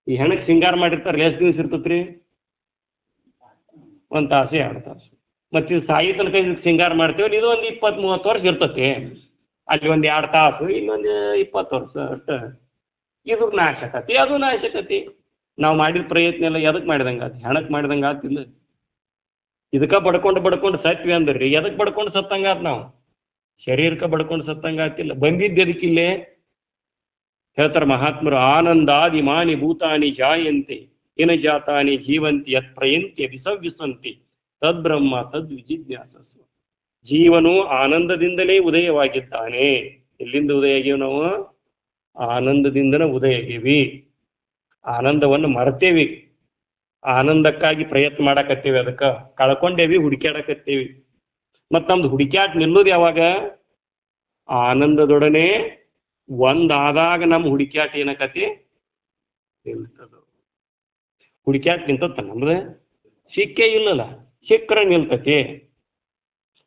ಈ ಹೆಣಕ್ಕೆ ಶೃಂಗಾರ ಮಾಡಿರ್ತಾರೆ, ಎಷ್ಟು ದಿವಸ ಇರ್ತತ್ರಿ? 1 ತಾಸು 2 ತಾಸು. ಮತ್ತು ಇದು ಸಾಯಿ ತನಕ ಇದಕ್ಕೆ ಶೃಂಗಾರ ಮಾಡ್ತೇವೆ. ಇದು ಒಂದು 20-30 ವರ್ಷ ಇರ್ತತಿ. ಅಲ್ಲಿ ಒಂದು 2 ತಾಸು, ಇನ್ನೊಂದು 20 ವರ್ಷ ಅಷ್ಟೇ. ಇದು ನಾಶಕತಿ, ಅದು ನಾಶಕತಿ. ನಾವು ಮಾಡಿದ ಪ್ರಯತ್ನ ಎಲ್ಲ ಎದಕ್ಕೆ ಮಾಡಿದಂಗೆ ಆತು? ಹೆಣಕ್ಕೆ ಮಾಡಿದಂಗೆ ಆತಿಲ್ಲ. ಇದಕ್ಕೆ ಬಡ್ಕೊಂಡು ಸತ್ವಿ ಅಂದ್ರಿ, ಎದಕ್ಕೆ ಬಡ್ಕೊಂಡು ಸತ್ತಂಗೆ ಆತು ನಾವು? ಶರೀರಕ್ಕೆ ಬಡ್ಕೊಂಡು ಸತ್ತಂಗೆ ಆತಿಲ್ಲ. ಬಂದಿದ್ದು ಎದಕ್ಕಿಲ್ಲೇ ಹೇಳ್ತಾರೆ ಮಹಾತ್ಮರು, ಆನಂದಾದಿ ಮಾನಿ ಭೂತಾನಿ ಜಾಯಂತೆ ಏನ ಜಾತಾನಿ ಜೀವಂತಿ ಯತ್ ಪ್ರಯಂತಿ ವಿಸವ್ಯಸಂತಿ ತದ್ಬ್ರಹ್ಮ ತದ್ವಿಜಿಜ್ಞಾಸಸ್ವ. ಜೀವನು ಆನಂದದಿಂದಲೇ ಉದಯವಾಗಿದ್ದಾನೆ. ಎಲ್ಲಿಂದ ಉದಯ ಆಗೀವಿ ನಾವು? ಆನಂದದಿಂದನೇ ಉದಯ ಆಗೀವಿ. ಆನಂದವನ್ನು ಮರ್ತೇವಿ, ಆನಂದಕ್ಕಾಗಿ ಪ್ರಯತ್ನ ಮಾಡಕತ್ತೇವಿ, ಅದಕ್ಕೆ ಕಳ್ಕೊಂಡೇವಿ, ಹುಡುಕ್ಯಾಡಕತ್ತೇವಿ. ಮತ್ತು ನಮ್ದು ಹುಡುಕ್ಯಾಟ ನಿಲ್ಲೋದು ಯಾವಾಗ? ಆನಂದದೊಡನೆ ಒಂದಾದಾಗ ನಮ್ಮ ಹುಡುಕ್ಯಾಟ ಏನಕತಿ ನಿಲ್ತದ. ಹುಡುಕ್ಯಾಟ ನಿಂತತ್ತ ನಮ್ದು ಸಿಕ್ಕೇ ಇಲ್ಲಲ್ಲ, ಸಿಕ್ಕರೆ ನಿಲ್ತತಿ.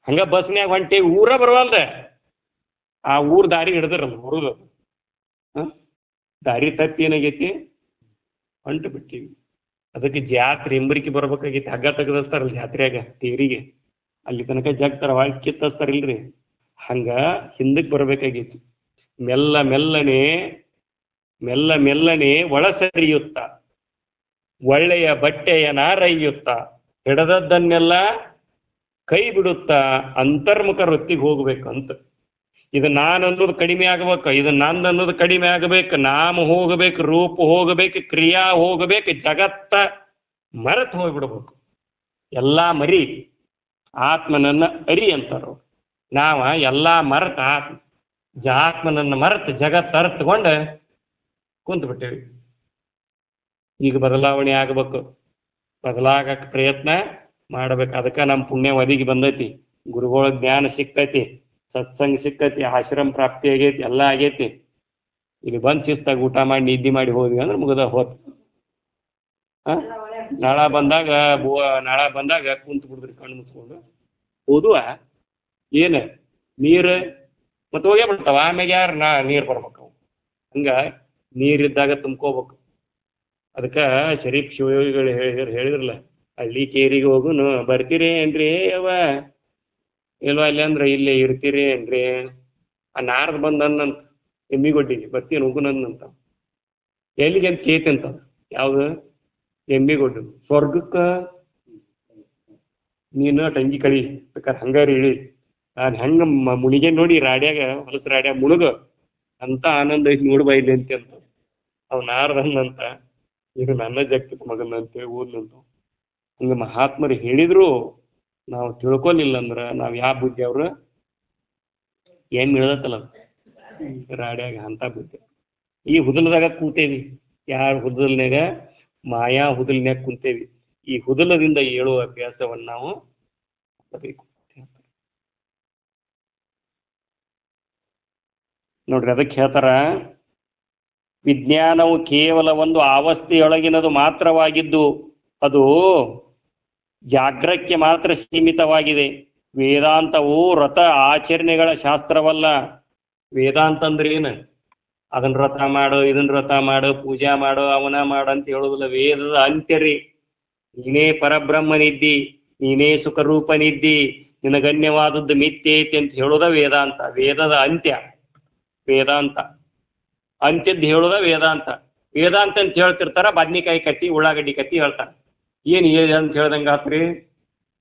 ಹಂಗೆ ಬಸ್ನ್ಯಾಗ ಹೊಂಟೇವಿ, ಊರ ಬರವಲ್ದ, ಆ ಊರು ದಾರಿ ಹಿಡ್ದ್ರಲ್ಲ ಬರೋದು, ದಾರಿ ತಪ್ಪಿ ಏನಾಗೈತಿ ಹೊಂಟು ಬಿಟ್ಟಿವಿ. ಅದಕ್ಕೆ ಜಾತ್ರೆ ಎಂಬರಿಕೆ ಬರ್ಬೇಕಾಗೈತಿ. ಹಗ್ಗ ತೆಗೆದಸ್ತಾರಲ್ಲ ಜಾತ್ರೆಯಾಗ ತೇರಿಗೆ, ಅಲ್ಲಿ ತನಕ ಜಗ್ತಾರ, ಒಳಗೆ ಕಿತ್ತಸ್ತಾರಿಲ್ರಿ, ಹಂಗೆ ಹಿಂದಕ್ಕೆ ಬರಬೇಕಾಗೈತಿ. ಮೆಲ್ಲ ಮೆಲ್ಲನೆ ಒಳಸರಿಯುತ್ತ ಒಳ್ಳೆಯ ಬಟ್ಟೆಯ ನಾರಯ್ಯುತ್ತ ಹಿಡದದ್ದನ್ನೆಲ್ಲ ಕೈ ಬಿಡುತ್ತಾ ಅಂತರ್ಮುಖ ವೃತ್ತಿಗೆ ಹೋಗ್ಬೇಕು ಅಂತ. ಇದು ನಾನು ಅನ್ನೋದು ಕಡಿಮೆ ಆಗ್ಬೇಕು, ಇದು ನಂದು ಅನ್ನೋದು ಕಡಿಮೆ ಆಗಬೇಕು, ನಾಮ ಹೋಗಬೇಕು, ರೂಪ ಹೋಗಬೇಕು, ಕ್ರಿಯಾ ಹೋಗಬೇಕು, ಜಗತ್ತ ಮರೆತು ಹೋಗ್ಬಿಡ್ಬೇಕು. ಎಲ್ಲ ಮರಿ ಆತ್ಮನನ್ನು ಅರಿ ಅಂತಾರ. ನಾವು ಎಲ್ಲ ಮರೆತು ಆತ್ಮನನ್ನು ಮರೆತು ಜಗತ್ತು ಅರ್ಥಕೊಂಡು ಕುಂತು ಬಿಟ್ಟೇವಿ. ಈಗ ಬದಲಾವಣೆ ಆಗಬೇಕು, ಬದಲಾಗಕ್ಕೆ ಪ್ರಯತ್ನ ಮಾಡಬೇಕು. ಅದಕ್ಕೆ ನಮ್ಮ ಪುಣ್ಯ ಒದಗಿ ಬಂದೈತಿ, ಗುರುಗಳ ಜ್ಞಾನ ಸಿಕ್ಕೈತಿ, ಸತ್ಸಂಗ ಸಿಕ್ಕೈತಿ, ಆಶ್ರಮ ಪ್ರಾಪ್ತಿ ಆಗೈತಿ, ಎಲ್ಲ ಆಗೈತಿ. ಇಲ್ಲಿ ಬಂದು ಶಿಸ್ತಾಗಿ ಊಟ ಮಾಡಿ ನಿದ್ದೆ ಮಾಡಿ ಹೋದ್ವಿ ಅಂದ್ರೆ ಮುಗಿದ ಹೋತ್. ನಾಳೆ ಬಂದಾಗ ಕುಂತು ಬಿಡಿದ್ರಿ ಕಣ್ಣು ಮುಚ್ಕೊಂಡು ಓದುವ ಏನು ನೀರು ಮತ್ತು ಹೋಗೇ ಬಿಡ್ತಾವ. ಆಮ್ಯಾಗ ಯಾರು ನೀರು ಬರ್ಬೇಕು, ಹಂಗೆ ನೀರಿದ್ದಾಗ ತುಂಬ್ಕೋಬೇಕು. ಅದಕ್ಕೆ ಶರೀಫ್ ಶಿವಯೋಗಿಗಳು ಹೇಳಿದ್ರಲ್ಲ, ಹಳ್ಳಿ ಕೇರಿಗೆ ಹೋಗುನು ಬರ್ತೀರಿ ಏನ್ರಿ ಅವ ಇಲ್ವಾ ಅಲ್ಲಿ ಅಂದ್ರೆ ಇಲ್ಲೇ ಇರ್ತೀರಿ ಏನ್ರಿ. ಆ ನಾರ್ದು ಬಂದನ್ನಂತ ಎಮ್ಮಿಗೊಡ್ಡಿಗೆ ಬರ್ತೀನಿ ಹೋಗುನಂತ. ಎಲ್ಲಿಗೆ ಅಂತ ಕೇತಿ ಅಂತ, ಯಾವುದು ಎಮ್ಮಿಗೊಡ್ಡು ಸ್ವರ್ಗಕ್ಕೆ ನೀನು ಟಂಗಿ ಕಳಿ ಬೇಕಾದ್ರೆ ಹಂಗಾರಿ ಇಳಿ. ನಾನು ಹೆಂಗೆ ಮುಣಿಗೆ ನೋಡಿ ರಾಡ್ಯಾಗ ಹೊಲಸು ರಾಡ್ಯಾಗ ಮುಳುಗ ಅಂತ ಆನಂದ ಐತಿ ನೋಡ್ಬಾ ಇಲ್ಲಿ ಅಂತ ಅವ್ ನಾರ್ದಂತ. ಇದು ನನ್ನ ಜಗತ್ತಿನ ಮಗನಂತೆ ಓದ್ನಂತ. ಹಂಗೆ ಮಹಾತ್ಮರು ಹೇಳಿದ್ರು ನಾವು ತಿಳ್ಕೊಲಿಲ್ಲ ಅಂದ್ರೆ ನಾವು ಯಾವ ಬುದ್ಧಿ ಅವರು ಏನು ಹೇಳ್ದತ್ತಲ್ಲ ರಾಡ್ಯಾಗ ಅಂತ ಬುದ್ಧಿ. ಈ ಹುದಲದಾಗ ಕೂತೇವಿ, ಯಾರ ಹುದಲ್ನಾಗ? ಮಾಯಾ ಹುದಲ್ನ್ಯಾಗ ಕುಂತೇವಿ. ಈ ಹುದಲದಿಂದ ಏಳುವ ಅಭ್ಯಾಸವನ್ನು ನಾವು ಮಾಡಬೇಕು ನೋಡ್ರಿ. ಅದಕ್ಕೆ ಹೇಳ್ತಾರ, ವಿಜ್ಞಾನವು ಕೇವಲ ಒಂದು ಅವಸ್ಥೆಯೊಳಗಿನದು ಮಾತ್ರವಾಗಿದ್ದು ಅದು ಜಾಗ್ರಕ್ಕೆ ಮಾತ್ರ ಸೀಮಿತವಾಗಿದೆ. ವೇದಾಂತವು ವ್ರತ ಆಚರಣೆಗಳ ಶಾಸ್ತ್ರವಲ್ಲ. ವೇದಾಂತ ಅಂದ್ರೆ ಏನು? ಅದನ್ನ ವ್ರತ ಮಾಡು, ಇದನ್ನ ವ್ರತ ಮಾಡು, ಪೂಜಾ ಮಾಡು, ಅವನ ಮಾಡು ಅಂತ ಹೇಳೋದಿಲ್ಲ. ವೇದದ ಅಂತ್ಯರಿ. ನೀನೇ ಪರಬ್ರಹ್ಮನಿದ್ದಿ, ನೀನೇ ಸುಖರೂಪನಿದ್ದಿ, ನಿನಗನ್ಯವಾದದ್ದು ಮಿಥ್ಯೆ ಐತಿ ಅಂತ ಹೇಳೋದ ವೇದಾಂತ. ವೇದದ ಅಂತ್ಯ ವೇದಾಂತ, ಅಂತ್ಯದ್ದು ಹೇಳೋದ ವೇದಾಂತ. ವೇದಾಂತ ಅಂತ ಹೇಳ್ತಿರ್ತಾರ, ಬದ್ನಿಕಾಯಿ ಕತ್ತಿ ಉಳ್ಳಾಗಡ್ಡಿ ಕತ್ತಿ ಹೇಳ್ತಾರೆ. ಏನು ಅಂತ ಹೇಳ್ದಂಗೆ ಆತ್ರಿ?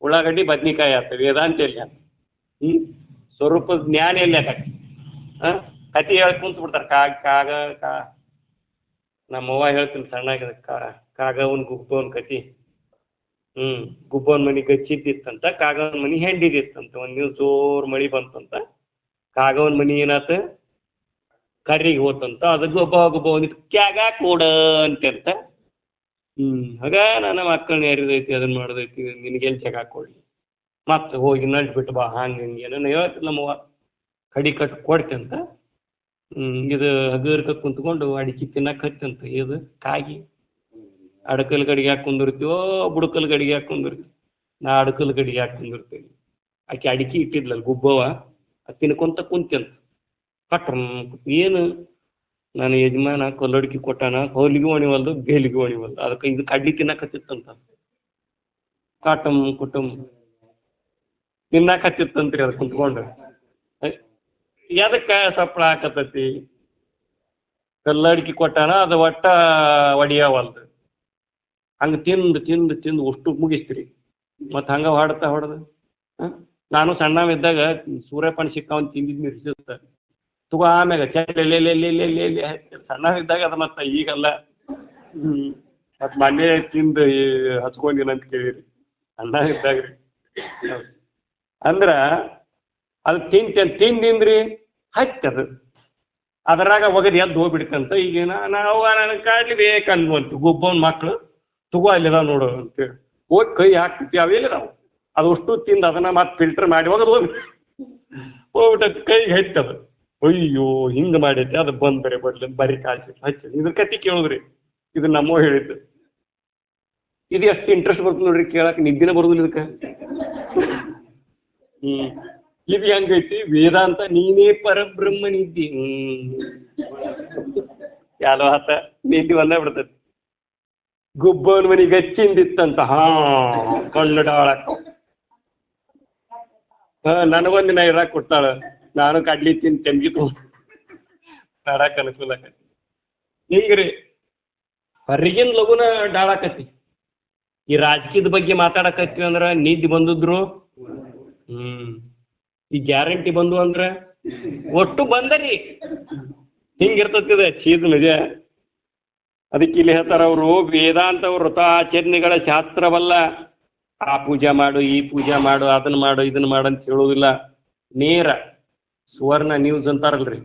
ಉಳ್ಳಾಗಡ್ಡಿ ಬದ್ನಿಕಾಯಿ ಆಯ್ತು, ವೇದಾಂತ ಎಲ್ಲಿ ಆತ? ಸ್ವರೂಪ ಜ್ಞಾನ ಎಲ್ಲಿ ಆಕತಿ? ಕತಿ ಹೇಳಿ ಕುಂತು ಬಿಡ್ತಾರೆ. ನಮ್ಮವ್ವ ಹೇಳ್ತೀನಿ ಸಣ್ಣಾಗ, ಕಾಗವನ್ ಗುಬ್ಬವನ್ ಕತಿ. ಗುಬ್ಬವನ್ ಮನೆ ಗಚ್ಚಿದ್ದಿತ್ತಂತ, ಕಾಗವನ್ ಮನೆ ಹೆಂಡಿದಿತ್ತಂತ. ಒಂದು ದಿವ್ಸ ಜೋರು ಮಳೆ ಬಂತಂತ, ಕಾಗವನ್ ಮನೆ ಏನಾತ ಕರ್ರಿಗೆ ಹೋತಂತ. ಅದು ಗುಬ್ಬ ಒಂದಿತ್ತು ಕ್ಯಾಗ ಕೂಡ ಅಂತಂತ. ಆಗ ನನ್ನ ಮಕ್ಕಳನ್ನ ಯಾರಿದೈತಿ, ಅದನ್ನ ಮಾಡೋದೈತಿ, ನಿನಗೆಲ್ಲಿ ಚೆಕ್ ಹಾಕೊಳ್ಳಿ, ಮತ್ತೆ ಹೋಗಿ ನಟ್ ಬಿಟ್ಟು ಬಾ, ಹಂಗೆ ಹಿಂಗೆ ಏನೋ ಹೇಳ್ತಿಲ್ಲ ನಮ್ಮವ್ವ. ಕಡಿ ಕಟ್ಟು ಕೊಡ್ತಂತ. ಇದು ಹಗರ್ಕ ಕುಂತ್ಕೊಂಡು ಅಡಿಕೆ ತಿನ್ನಕ್ಕೆ ಹತ್ತಂತ. ಇದು ಕಾಗಿ ಅಡಕಲ್ ಗಡಿಗೆ ಹಾಕಿ ಕುಂದಿರ್ತೀವೋ, ಬುಡಕಲ್ ಗಡಿಗೆ ಹಾಕಿ ಕುಂದಿರ್ತೀವಿ. ನಾ ಅಡಕಲ್ ಗಡಿಗೆ ಹಾಕಿ ಕುಂದಿರ್ತೀವಿ. ಆಕೆ ಅಡಿಕೆ ಇಟ್ಟಿದ್ಲಲ್ಲ ಗುಬ್ಬವ, ಅದು ತಿನ್ಕೊಂತ ಕುಂತಂತ. ಕಟ್ರ ಏನು ನಾನು ಯಜಮಾನ ಕಲ್ಲಡಿಕೆ ಕೊಟ್ಟಾನ, ಕೌಲಿಗೂ ಒಣಿವಲ್ದು, ಬೇಲಿಗೂ ಒಣಿವಲ್ದು, ಅದಕ್ಕೆ ಇದು ಕಡ್ಲಿ ತಿನ್ನಕತ್ತಿತ್ತಂತ. ಕಾಟಮ್ ಕುಟುಂಬ ತಿನ್ನಕತ್ತಿತ್ತಂತ್ರಿ ಅದು ಕುಂತ್ಕೊಂಡು. ಎದಕ್ಕೆ ಸಪ್ಪಳ ಹಾಕತೈತಿ? ಕಲ್ಲಡಿಕೆ ಕೊಟ್ಟಾನ, ಅದು ಒಟ್ಟ ಒಡಿಯವಲ್ದು. ಹಂಗೆ ತಿಂದು ಅಷ್ಟು ಮುಗಿಸ್ತೀರಿ. ಮತ್ತು ಹಂಗೆ ಹೊಡ್ದು ನಾನು ಸಣ್ಣವಿದ್ದಾಗ ಸೂರ್ಯಪಾನ ಸಿಕ್ಕಾವಂತ ತಿಂದಿದ್ದು ಇರ್ತಿತ್ತ ತಗೋ ಆಮ್ಯಾಗ ಚೆಲ್ಲಿ ಸಣ್ಣವಿದ್ದಾಗ ಅದು ಮತ್ತೆ ಈಗಲ್ಲ ಮತ್ತು ಮೊನ್ನೆ ತಿಂದು ಹಚ್ಕೊಂಡಿನ ಅಂತ ಕೇಳಿರಿ ಸಣ್ಣವಿದ್ದಾಗ ರೀ ಅಂದ್ರೆ ಅದು ತಿಂದಿಂದ್ರಿ ಹಚ್ಚದು ಅದರಾಗ ಒಗದು ಎದ್ದು ಹೋಗ್ಬಿಡ್ತಂತ ಈಗ ನಾವು ನನಗೆ ಕಾಡ್ಲಿ ಬೇಕನ್ನುವಂತು ಗೊಬ್ಬವನ ಮಕ್ಕಳು ತಗೋ ಅಲ್ಲಿದಾವ ನೋಡು ಅಂತೇಳಿ ಹೋಗಿ ಕೈ ಹಾಕ್ತಿರ್ತೀವಿ ಅವೆಲ್ಲ ನಾವು ಅದು ಅಷ್ಟು ತಿಂದು ಅದನ್ನು ಮತ್ತೆ ಫಿಲ್ಟರ್ ಮಾಡಿ ಒಗದು ಹೋಗ್ಬಿಟ್ಟು ಕೈಗೆ ಹಚ್ಚದು ಅಯ್ಯೋ ಹಿಂಗೆ ಮಾಡೈತೆ ಅದು ಬಂದರೆ ಬಡ್ಲಿ ಬರೀ ಕಾಲ್ಸಿ ಹಚ್ಚಿ ಇದ್ರ ಕತೆ ಕೇಳಿದ್ರಿ ಇದು ನಮ್ಮೋ ಹೇಳಿದ್ದು ಇದು ಎಷ್ಟು ಇಂಟ್ರೆಸ್ಟ್ ಬರ್ತದೆ ನೋಡ್ರಿ ಕೇಳಕ್ಕೆ ನಿದ್ದಿನ ಬರೋದಿಲ್ಲ ಇದಕ್ಕೆ ಇದು ಹೆಂಗೈತಿ ವೇದಾಂತ ನೀನೇ ಪರಬ್ರಹ್ಮನಿದ್ದಿ ಯಾಲೋ ಆತ ನಿದ್ದೆ ಬಂದೇ ಬಿಡ್ತೈತಿ ಗುಬ್ಬವನ ಮನೆಗೆ ಹಚ್ಚಿಂದಿತ್ತಂತ ಕಣ್ಣು ಡಾಳಕ್ಕ ನನಗೊಂದು ದಿನ ಇರಾಕ್ ಕೊಡ್ತಾಳ ನಾನು ಕಡ್ಲಿ ತಿಂದು ತೆಂಗಿ ನಡಕ್ಕೆ ಅನುಕೂಲ ಆಕತಿ ಹಿಂಗ್ರಿ ಹೊರಗಿನ ಲಗುನ ಡಾಳಾಕತಿ ಈ ರಾಜಕೀಯದ ಬಗ್ಗೆ ಮಾತಾಡಕತ್ತೀವಿ ಅಂದ್ರೆ ನಿದ್ದೆ ಬಂದಿದ್ರು ಈ ಗ್ಯಾರಂಟಿ ಬಂದು ಅಂದ್ರೆ ಒಟ್ಟು ಬಂದರಿ ಹಿಂಗಿರ್ತದೆ ಚೀದ್ ನಿಜ ಅದಕ್ಕೆ ಇಲ್ಲಿ ಹೇಳ್ತಾರೆ ಅವರು ವೇದಾಂತ ವ್ರತ ಆಚರಣೆಗಳ ಶಾಸ್ತ್ರವಲ್ಲ ಆ ಪೂಜೆ ಮಾಡು ಈ ಪೂಜೆ ಮಾಡು ಅದನ್ನು ಮಾಡು ಇದನ್ನು ಮಾಡು ಅಂತ ಹೇಳೋದಿಲ್ಲ ನೇರ ಸುವರ್ಣ ನ್ಯೂಸ್ ಅಂತಾರಲ್ರಿ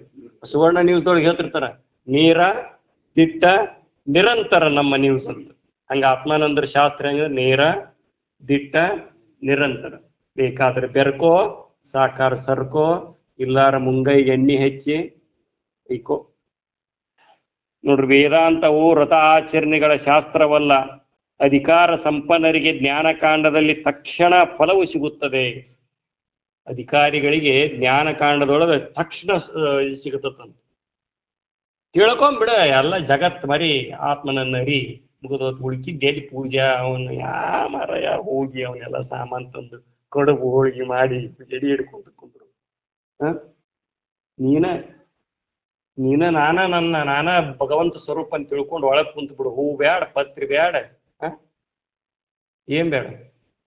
ಸುವರ್ಣ ನ್ಯೂಸ್ದೊಳಗೆ ಹೇಳ್ತಿರ್ತಾರ ನೇರ ದಿಟ್ಟ ನಿರಂತರ ನಮ್ಮ ನ್ಯೂಸ್ ಅಂತ ಹಂಗೆ ಆತ್ಮಾನಂದರ ಶಾಸ್ತ್ರ ಹೆಂಗೆ ನೇರ ದಿಟ್ಟ ನಿರಂತರ ಬೇಕಾದ್ರೆ ಬೆರ್ಕೋ ಸಾಕಾರ ಸರ್ಕೋ ಇಲ್ಲಾರ ಮುಂಗೈಗೆ ಎಣ್ಣೆ ಹೆಚ್ಚಿ ಐಕೋ ನೋಡ್ರಿ ವೇದಾಂತವು ವ್ರತ ಆಚರಣೆಗಳ ಶಾಸ್ತ್ರವಲ್ಲ ಅಧಿಕಾರ ಸಂಪನ್ನರಿಗೆ ಜ್ಞಾನಕಾಂಡದಲ್ಲಿ ತಕ್ಷಣ ಫಲವು ಸಿಗುತ್ತದೆ ಅಧಿಕಾರಿಗಳಿಗೆ ಜ್ಞಾನಕಾಂಡದೊಳಗೆ ತಕ್ಷಣ ಸಿಗುತ್ತಂತ ತಿಳ್ಕೊಂಬಿಡ ಎಲ್ಲ ಜಗತ್ತು ಮರಿ ಆತ್ಮನನ್ನ ಅರಿ ಮುಗಿದೋತ್ ಉಳ್ಕಿದ್ದೇಲಿ ಪೂಜಾ ಅವನು ಮಾರಾಯ ಹೋಗಿ ಅವನ್ನೆಲ್ಲ ಸಾಮಾನು ತಂದು ಕಡುಬು ಹೋಳಿಗೆ ಮಾಡಿ ಎಡಿ ಹಿಡ್ಕೊಂಡು ಕುಂದ್ರು ನೀನ ನಾನ ಭಗವಂತ ಸ್ವರೂಪ ಅಂತ ತಿಳ್ಕೊಂಡು ಒಳಗೆ ಕುಂತು ಬಿಡು ಹೂ ಬೇಡ ಪತ್ರಿ ಬೇಡ ಏನು ಬೇಡ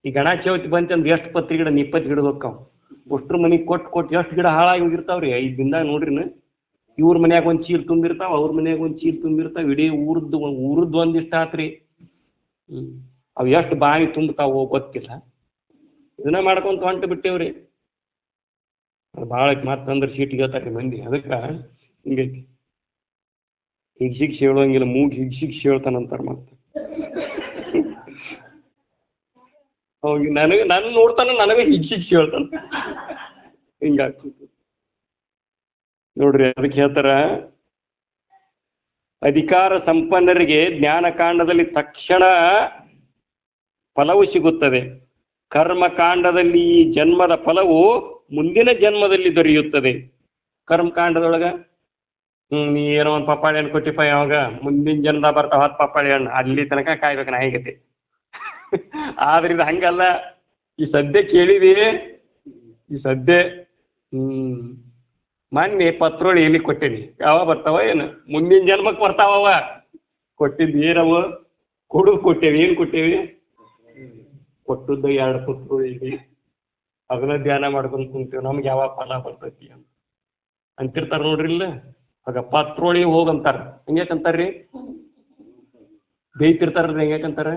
ಈ ಗಣ ಚೌತಿ ಬಂತಂದ್ರೆ ಎಷ್ಟು ಪತ್ರಿ ಗಿಡ 20 ಗಿಡ ಹೋಗ್ತಾವ ಅಷ್ಟ್ರ ಮನೆಗೆ ಕೊಟ್ಟು ಎಷ್ಟು ಗಿಡ ಹಾಳಾಗಿ ಹೋಗಿರ್ತಾವ್ರಿ 5 ದಿನದಾಗ ನೋಡ್ರಿನ ಇವ್ರ ಮನ್ಯಾಗ ಒಂದು ಚೀಲ ತುಂಬಿರ್ತಾವ ಅವ್ರ ಮನ್ಯಾಗ ಒಂದು ಚೀಲ ತುಂಬಿರ್ತಾವ ಇಡೀ ಊರದ್ದು ಒಂದಿಷ್ಟು ಆತ್ರಿ ಅವು ಎಷ್ಟು ಬಾವಿ ತುಂಬ್ತಾವೋ ಗೊತ್ತಿಲ್ಲ ಇದನ್ನ ಮಾಡ್ಕೊಂತ ಹೊಂಟು ಬಿಟ್ಟೇವ್ರಿ ಭಾಳ ಮತ್ತಂದ್ರೆ ಸೀಟಿಗೆ ಹೇಳ್ತಾರೆ ಮಂದಿ ಅದಕ್ಕೆ ಹಿಂಗೈತಿ ಹೀಗೆ ಶಿಕ್ಷೆ ಹೇಳುವಂಗಿಲ್ಲ ಮೂಗಿ ಹೀಗೆ ಶಿಕ್ಷೆ ಹೇಳ್ತಾನಂತಾರೆ ಮತ್ತೆ ಹೋಗಿ ನನ್ನ ನೋಡ್ತಾನೆ ನನಗೆ ಹೀಗೆ ಶಿಕ್ಷೆ ಹೇಳ್ತಾನೆ ಹಿಂಗಾಗ್ತದೆ ನೋಡ್ರಿ ಅದಕ್ಕೆ ಹೇಳ್ತಾರ ಅಧಿಕಾರ ಸಂಪನ್ನರಿಗೆ ಜ್ಞಾನಕಾಂಡದಲ್ಲಿ ತಕ್ಷಣ ಫಲವು ಸಿಗುತ್ತದೆ ಕರ್ಮಕಾಂಡದಲ್ಲಿ ಈ ಜನ್ಮದ ಫಲವು ಮುಂದಿನ ಜನ್ಮದಲ್ಲಿ ದೊರೆಯುತ್ತದೆ ಕರ್ಮಕಾಂಡದೊಳಗೆ ನೀ ಏನೋ ಒಂದು ಪಪ್ಪಾಳಿ ಹಣ್ಣು ಕೊಟ್ಟಿಪ್ಪ ಯಾವಾಗ ಮುಂದಿನ ಜನ್ಮದ ಬರ್ತಾವ 10 ಪಪ್ಪಾಳಿ ಹಣ್ಣು ಅಲ್ಲಿ ತನಕ ಕಾಯ್ಬೇಕು ನಾ ಹೇಗೈತಿ ಆದ್ರೆ ಇದು ಹಂಗಲ್ಲ ಈ ಸದ್ಯ ಕೇಳಿದಿ ಈ ಸದ್ಯ ಮೊನ್ನೆ ಪತ್ರೋಳಿ ಎಲ್ಲಿ ಕೊಟ್ಟೇನಿ ಯಾವ ಬರ್ತಾವ ಏನು ಮುಂದಿನ ಜನ್ಮಕ್ಕೆ ಬರ್ತಾವ ಕೊಟ್ಟಿದ್ದು ಏನವು ಕೊಡುದು ಕೊಟ್ಟೇವಿ ಏನು ಕೊಟ್ಟೇವಿ ಕೊಟ್ಟದ್ದು 2 ಪತ್ರೋಳಿ ಇಲ್ಲಿ ಅದನ್ನ ಧ್ಯಾನ ಮಾಡ್ಕೊಂಡು ಕುಂತೀವಿ ನಮ್ಗೆ ಯಾವ ಫಲ ಬರ್ತೈತಿ ಅಂತಿರ್ತಾರೆ ನೋಡ್ರಿ ಇಲ್ಲ ಆಗ ಪತ್ರೋಳಿ ಹೋಗಂತಾರ ಹೆಂಗ್ಯಾಕಂತಾರ್ರಿ ಬೇಯ್ತಿರ್ತಾರಲ್ರಿ ಹೆಂಗ್ಯಾಕಂತಾರ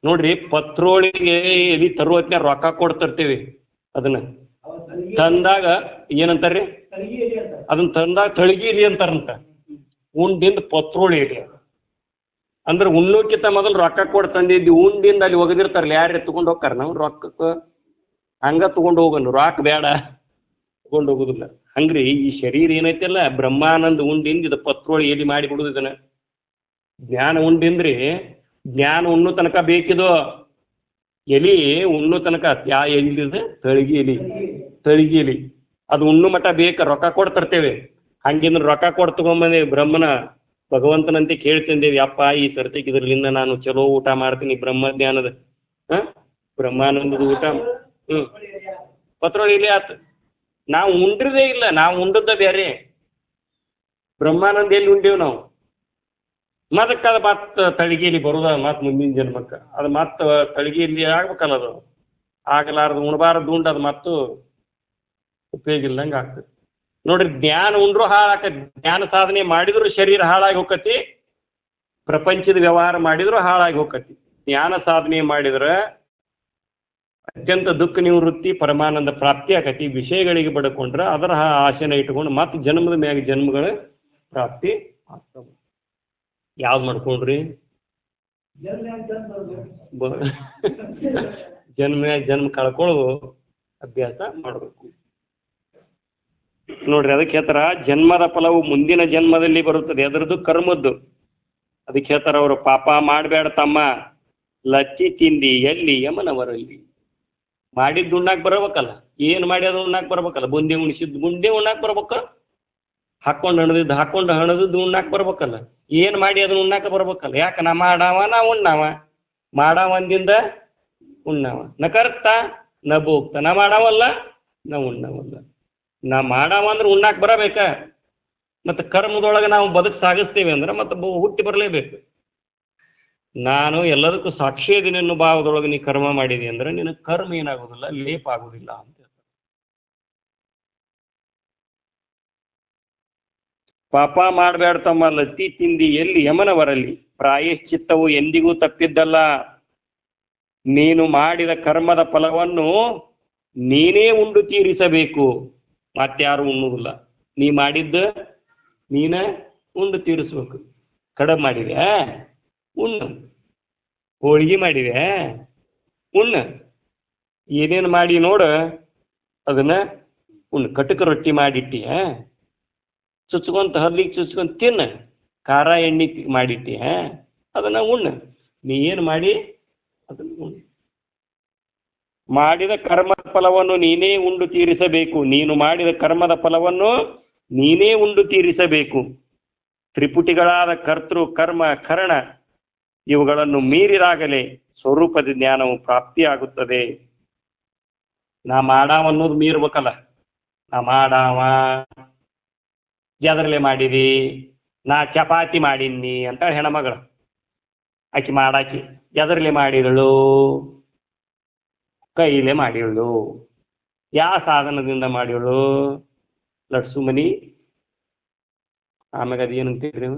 ನೋಡ್ರಿ ಪತ್ರೋಳಿಗೆ ಎಲ್ಲಿ ತರುವತ್ನ ರೊಕ್ಕ ಕೊಡ್ತಿರ್ತೀವಿ ಅದನ್ನ ತಂದಾಗ ಏನಂತಾರ್ರಿ ಅದನ್ನ ತಂದಾಗ ತಳಗಿರಿ ಅಂತಾರಂತ ಉಂಡಿಂದ ಪತ್ರೋಳಿ ಇರಿ ಅಂದ್ರೆ ಉಣ್ಣೋಕ್ಕಿಂತ ಮೊದಲು ರೊಕ್ಕ ಕೊಟ್ಟು ತಂದಿದ್ದು ಉಂಡಿಂದ ಅಲ್ಲಿ ಒಗದಿರ್ತಾರಲ್ಲ ಯಾರು ತೊಗೊಂಡು ಹೋಗ್ತಾರ ನಾವು ರೊಕ್ಕಕ್ಕೆ ಹಂಗ ತೊಗೊಂಡು ಹೋಗೋಣ ರೊಕ್ಕ ಬೇಡ ತೊಗೊಂಡು ಹೋಗೋದಿಲ್ಲ ಹಂಗ್ರಿ ಈ ಶರೀರ ಏನೈತಲ್ಲ ಬ್ರಹ್ಮಾನಂದ ಉಂಡಿಂದ ಇದು ಪತ್ರೋಳಿ ಎಲ್ಲಿ ಮಾಡಿ ಬಿಡುದು ಇದನ್ನ ಜ್ಞಾನ ಉಂಡಿಂದ್ರಿ ಜ್ಞಾನ ಉಣ್ಣು ತನಕ ಬೇಕಿದು ಎಲಿ ಉಣ್ಣು ತನಕ ಯಾ ಎಲ್ಲಿದೆ ತಳಿಗಿ ಎಲಿ ಅದು ಉಣ್ಣು ಮಟ್ಟ ಬೇಕು ರೊಕ್ಕ ಕೊಟ್ಟು ತರ್ತೇವೆ ಹಂಗಿಂದ್ರೆ ರೊಕ್ಕ ಕೊಟ್ಟು ತೊಗೊಂಬಂದೆ ಬ್ರಹ್ಮನ ಭಗವಂತನಂತೆ ಕೇಳ್ತಂದೇವಿ ಅಪ್ಪ ಈ ಸರ್ತಿಗೆ ಇದರಿಂದ ನಾನು ಚಲೋ ಊಟ ಮಾಡ್ತೀನಿ ಬ್ರಹ್ಮಜ್ಞಾನದ ಬ್ರಹ್ಮಾನಂದದ ಊಟ ಪತ್ರೋಳಿ ಇಲ್ಲಿ ಆತು ನಾವು ಉಂಡ್ರದೇ ಇಲ್ಲ ನಾವು ಉಂಡದ್ದ ಬೇರೆ ಬ್ರಹ್ಮಾನಂದ ಎಲ್ಲಿ ಉಂಡೇವು ನಾವು ಮದಕ್ಕೆ ಅದು ಮತ್ತೆ ತಳಿಗೆಯಲ್ಲಿ ಬರೋದ ಮತ್ತೆ ಮುಂದಿನ ಜನ್ಮಕ್ಕೆ ಅದು ಮತ್ತೆ ತಳಿಗೆಯಲ್ಲಿ ಆಗ್ಬೇಕಲ್ಲ ಅದು ಆಗಲಾರ್ದು ಉಣಬಾರ್ದು ಉಂಡು ಅದು ಮತ್ತು ಉಪಯೋಗ ಇಲ್ಲಂಗೆ ಆಗ್ತದೆ. ನೋಡ್ರಿ, ಜ್ಞಾನ ಉಂಡ್ರು ಹಾಳಾಕತಿ, ಜ್ಞಾನ ಸಾಧನೆ ಮಾಡಿದ್ರು ಶರೀರ ಹಾಳಾಗಿ ಹೋಗತಿ, ಪ್ರಪಂಚದ ವ್ಯವಹಾರ ಮಾಡಿದ್ರು ಹಾಳಾಗಿ ಹೋಗತಿ. ಜ್ಞಾನ ಸಾಧನೆ ಮಾಡಿದ್ರೆ ಅತ್ಯಂತ ದುಃಖ ನಿವೃತ್ತಿ, ಪರಮಾನಂದ ಪ್ರಾಪ್ತಿ ಆಕತಿ. ವಿಷಯಗಳಿಗೆ ಬಡ್ಕೊಂಡ್ರೆ ಅದರ ಆಸೆನ ಇಟ್ಕೊಂಡು ಮತ್ತೆ ಜನ್ಮದ ಮ್ಯಾಗ ಜನ್ಮಗಳ ಪ್ರಾಪ್ತಿ ಆಗ್ತವೆ. ಯಾವ್ದು ಮಾಡ್ಕೊಂಡ್ರಿ? ಜನ್ಮ ಕಳ್ಕೊಳ್ಳೋದು ಅಭ್ಯಾಸ ಮಾಡಬೇಕು. ನೋಡ್ರಿ, ಅದಕ್ಕೆ ಹೇಳ್ತಾರ ಜನ್ಮದ ಫಲವು ಮುಂದಿನ ಜನ್ಮದಲ್ಲಿ ಬರುತ್ತದೆ. ಅದರದ್ದು ಕರ್ಮದ್ದು. ಅದಕ್ಕೆ ಹೇಳ್ತಾರ ಅವರು, ಪಾಪ ಮಾಡಬೇಡ ತಮ್ಮ, ಲಚ್ಚಿ ತಿಂದಿ ಎಲ್ಲಿ ಯಮನವರಲ್ಲಿ. ಮಾಡಿದ್ದು ಉಣ್ಣಾಕ್ ಬರ್ಬೇಕಲ್ಲ, ಏನು ಮಾಡಿ ಅದು ಉಣ್ಣಾಕ್ ಬರ್ಬೇಕಲ್ಲ. ಬುಂದೆ ಉಣಿಸಿದ್ದು ಬುಂದೆ ಉಣ್ಣಾಕ್ ಬರ್ಬೇಕ, ಹಾಕೊಂಡು ಹಣದದ್ದು ಉಣ್ಣಾಕ್ ಬರ್ಬೇಕಲ್ಲ. ಏನು ಮಾಡಿ ಅದನ್ನ ಉಣ್ಣಾಕ ಬರ್ಬೇಕಲ್ಲ. ಯಾಕೆ? ನಾ ಮಾಡಾವ ನಾ ಉಣ್ಣಾವ, ಮಾಡಾವ ಅಂದಿಂದ ಉಣ್ಣಾವ. ನ ಕರ್ತ ನ ಭೋಗ್ತ, ನಾ ಮಾಡಾವಲ್ಲ ನಾ ಉಣ್ಣಾವಲ್ಲ. ನಾ ಮಾಡಾವ ಅಂದ್ರೆ ಉಣ್ಣಾಕ್ ಬರಬೇಕ. ಮತ್ತು ಕರ್ಮದೊಳಗೆ ನಾವು ಬದುಕು ಸಾಗಿಸ್ತೇವೆ ಅಂದ್ರೆ ಮತ್ತೆ ಹುಟ್ಟಿ ಬರಲೇಬೇಕು. ನಾನು ಎಲ್ಲದಕ್ಕೂ ಸಾಕ್ಷಿ ಇದೀನಿ ಅನ್ನೋ ಭಾವದೊಳಗೆ ನೀ ಕರ್ಮ ಮಾಡಿದಿ ಅಂದ್ರೆ ನಿನಗೆ ಕರ್ಮ ಏನಾಗೋದಿಲ್ಲ, ಲೇಪ ಆಗೋದಿಲ್ಲ ಅಂತ ಹೇಳ್ತಾರೆ. ಪಾಪ ಮಾಡಬೇಡ ತಮ್ಮ, ಲತ್ತಿ ತಿಂದಿ ಎಲ್ಲಿ ಯಮನವರಲ್ಲಿ. ಪ್ರಾಯಶ್ಚಿತ್ತವು ಎಂದಿಗೂ ತಪ್ಪಿದ್ದಲ್ಲ. ನೀನು ಮಾಡಿದ ಕರ್ಮದ ಫಲವನ್ನು ನೀನೇ ಉಂಡು ತೀರಿಸಬೇಕು, ಮತ್ತಾರು ಉಣ್ಣುವುದಿಲ್ಲ. ನೀ ಮಾಡಿದ್ದ ನೀನ ಉಂಡು ತೀರಿಸ್ಬೇಕು. ಕಡುಬು ಮಾಡಿದೆ ಉಣ್ಣು, ಹೋಳಿಗೆ ಮಾಡಿದೆ ಉಣ್ಣು, ಏನೇನು ಮಾಡಿ ನೋಡು ಅದನ್ನು ಉಣ್ಣು. ಕಟಕ ರೊಟ್ಟಿ ಮಾಡಿಟ್ಟಿ, ಚುಚ್ಕೊಂತ ಹಲ್ಲಿಗೆ ಚುಚ್ಕೊಂತ ತಿನ್ನು. ಖಾರ ಎಣ್ಣೆ ಮಾಡಿಟ್ಟಿ, ಅದನ್ನು ಉಣ್ಣು. ನೀ ಏನು ಮಾಡಿ ಅದನ್ನು ಉಣ್ಣು. ಮಾಡಿದ ಕರ್ಮದ ಫಲವನ್ನು ನೀನೇ ಉಂಡು ತೀರಿಸಬೇಕು. ನೀನು ಮಾಡಿದ ಕರ್ಮದ ಫಲವನ್ನು ನೀನೇ ಉಂಡು ತೀರಿಸಬೇಕು. ತ್ರಿಪುಟಿಗಳಾದ ಕರ್ತೃ ಕರ್ಮ ಕರಣ ಇವುಗಳನ್ನು ಮೀರಿದಾಗಲೇ ಸ್ವರೂಪದ ಜ್ಞಾನವು ಪ್ರಾಪ್ತಿಯಾಗುತ್ತದೆ. ನಾ ಮಾಡಾವ ಅನ್ನೋದು ಮೀರ್ಬೇಕಲ್ಲ. ನಾ ಮಾಡಾವ ಎದರಲ್ಲೇ ಮಾಡಿದಿ? ನಾ ಚಪಾತಿ ಮಾಡೀನಿ ಅಂತ ಹೆಣ್ಮಗಳು ಆಕಿ ಮಾಡಾಕಿ ಎದರಲ್ಲೇ ಮಾಡಿದಳು? ಕೈಲೇ ಮಾಡಿವಳು. ಯಾವ ಸಾಧನದಿಂದ ಮಾಡಿವಳು? ಲಟ್ಸು ಮನಿ, ಆಮ್ಯಾಗ ಅದು ಏನಂತೀರಿ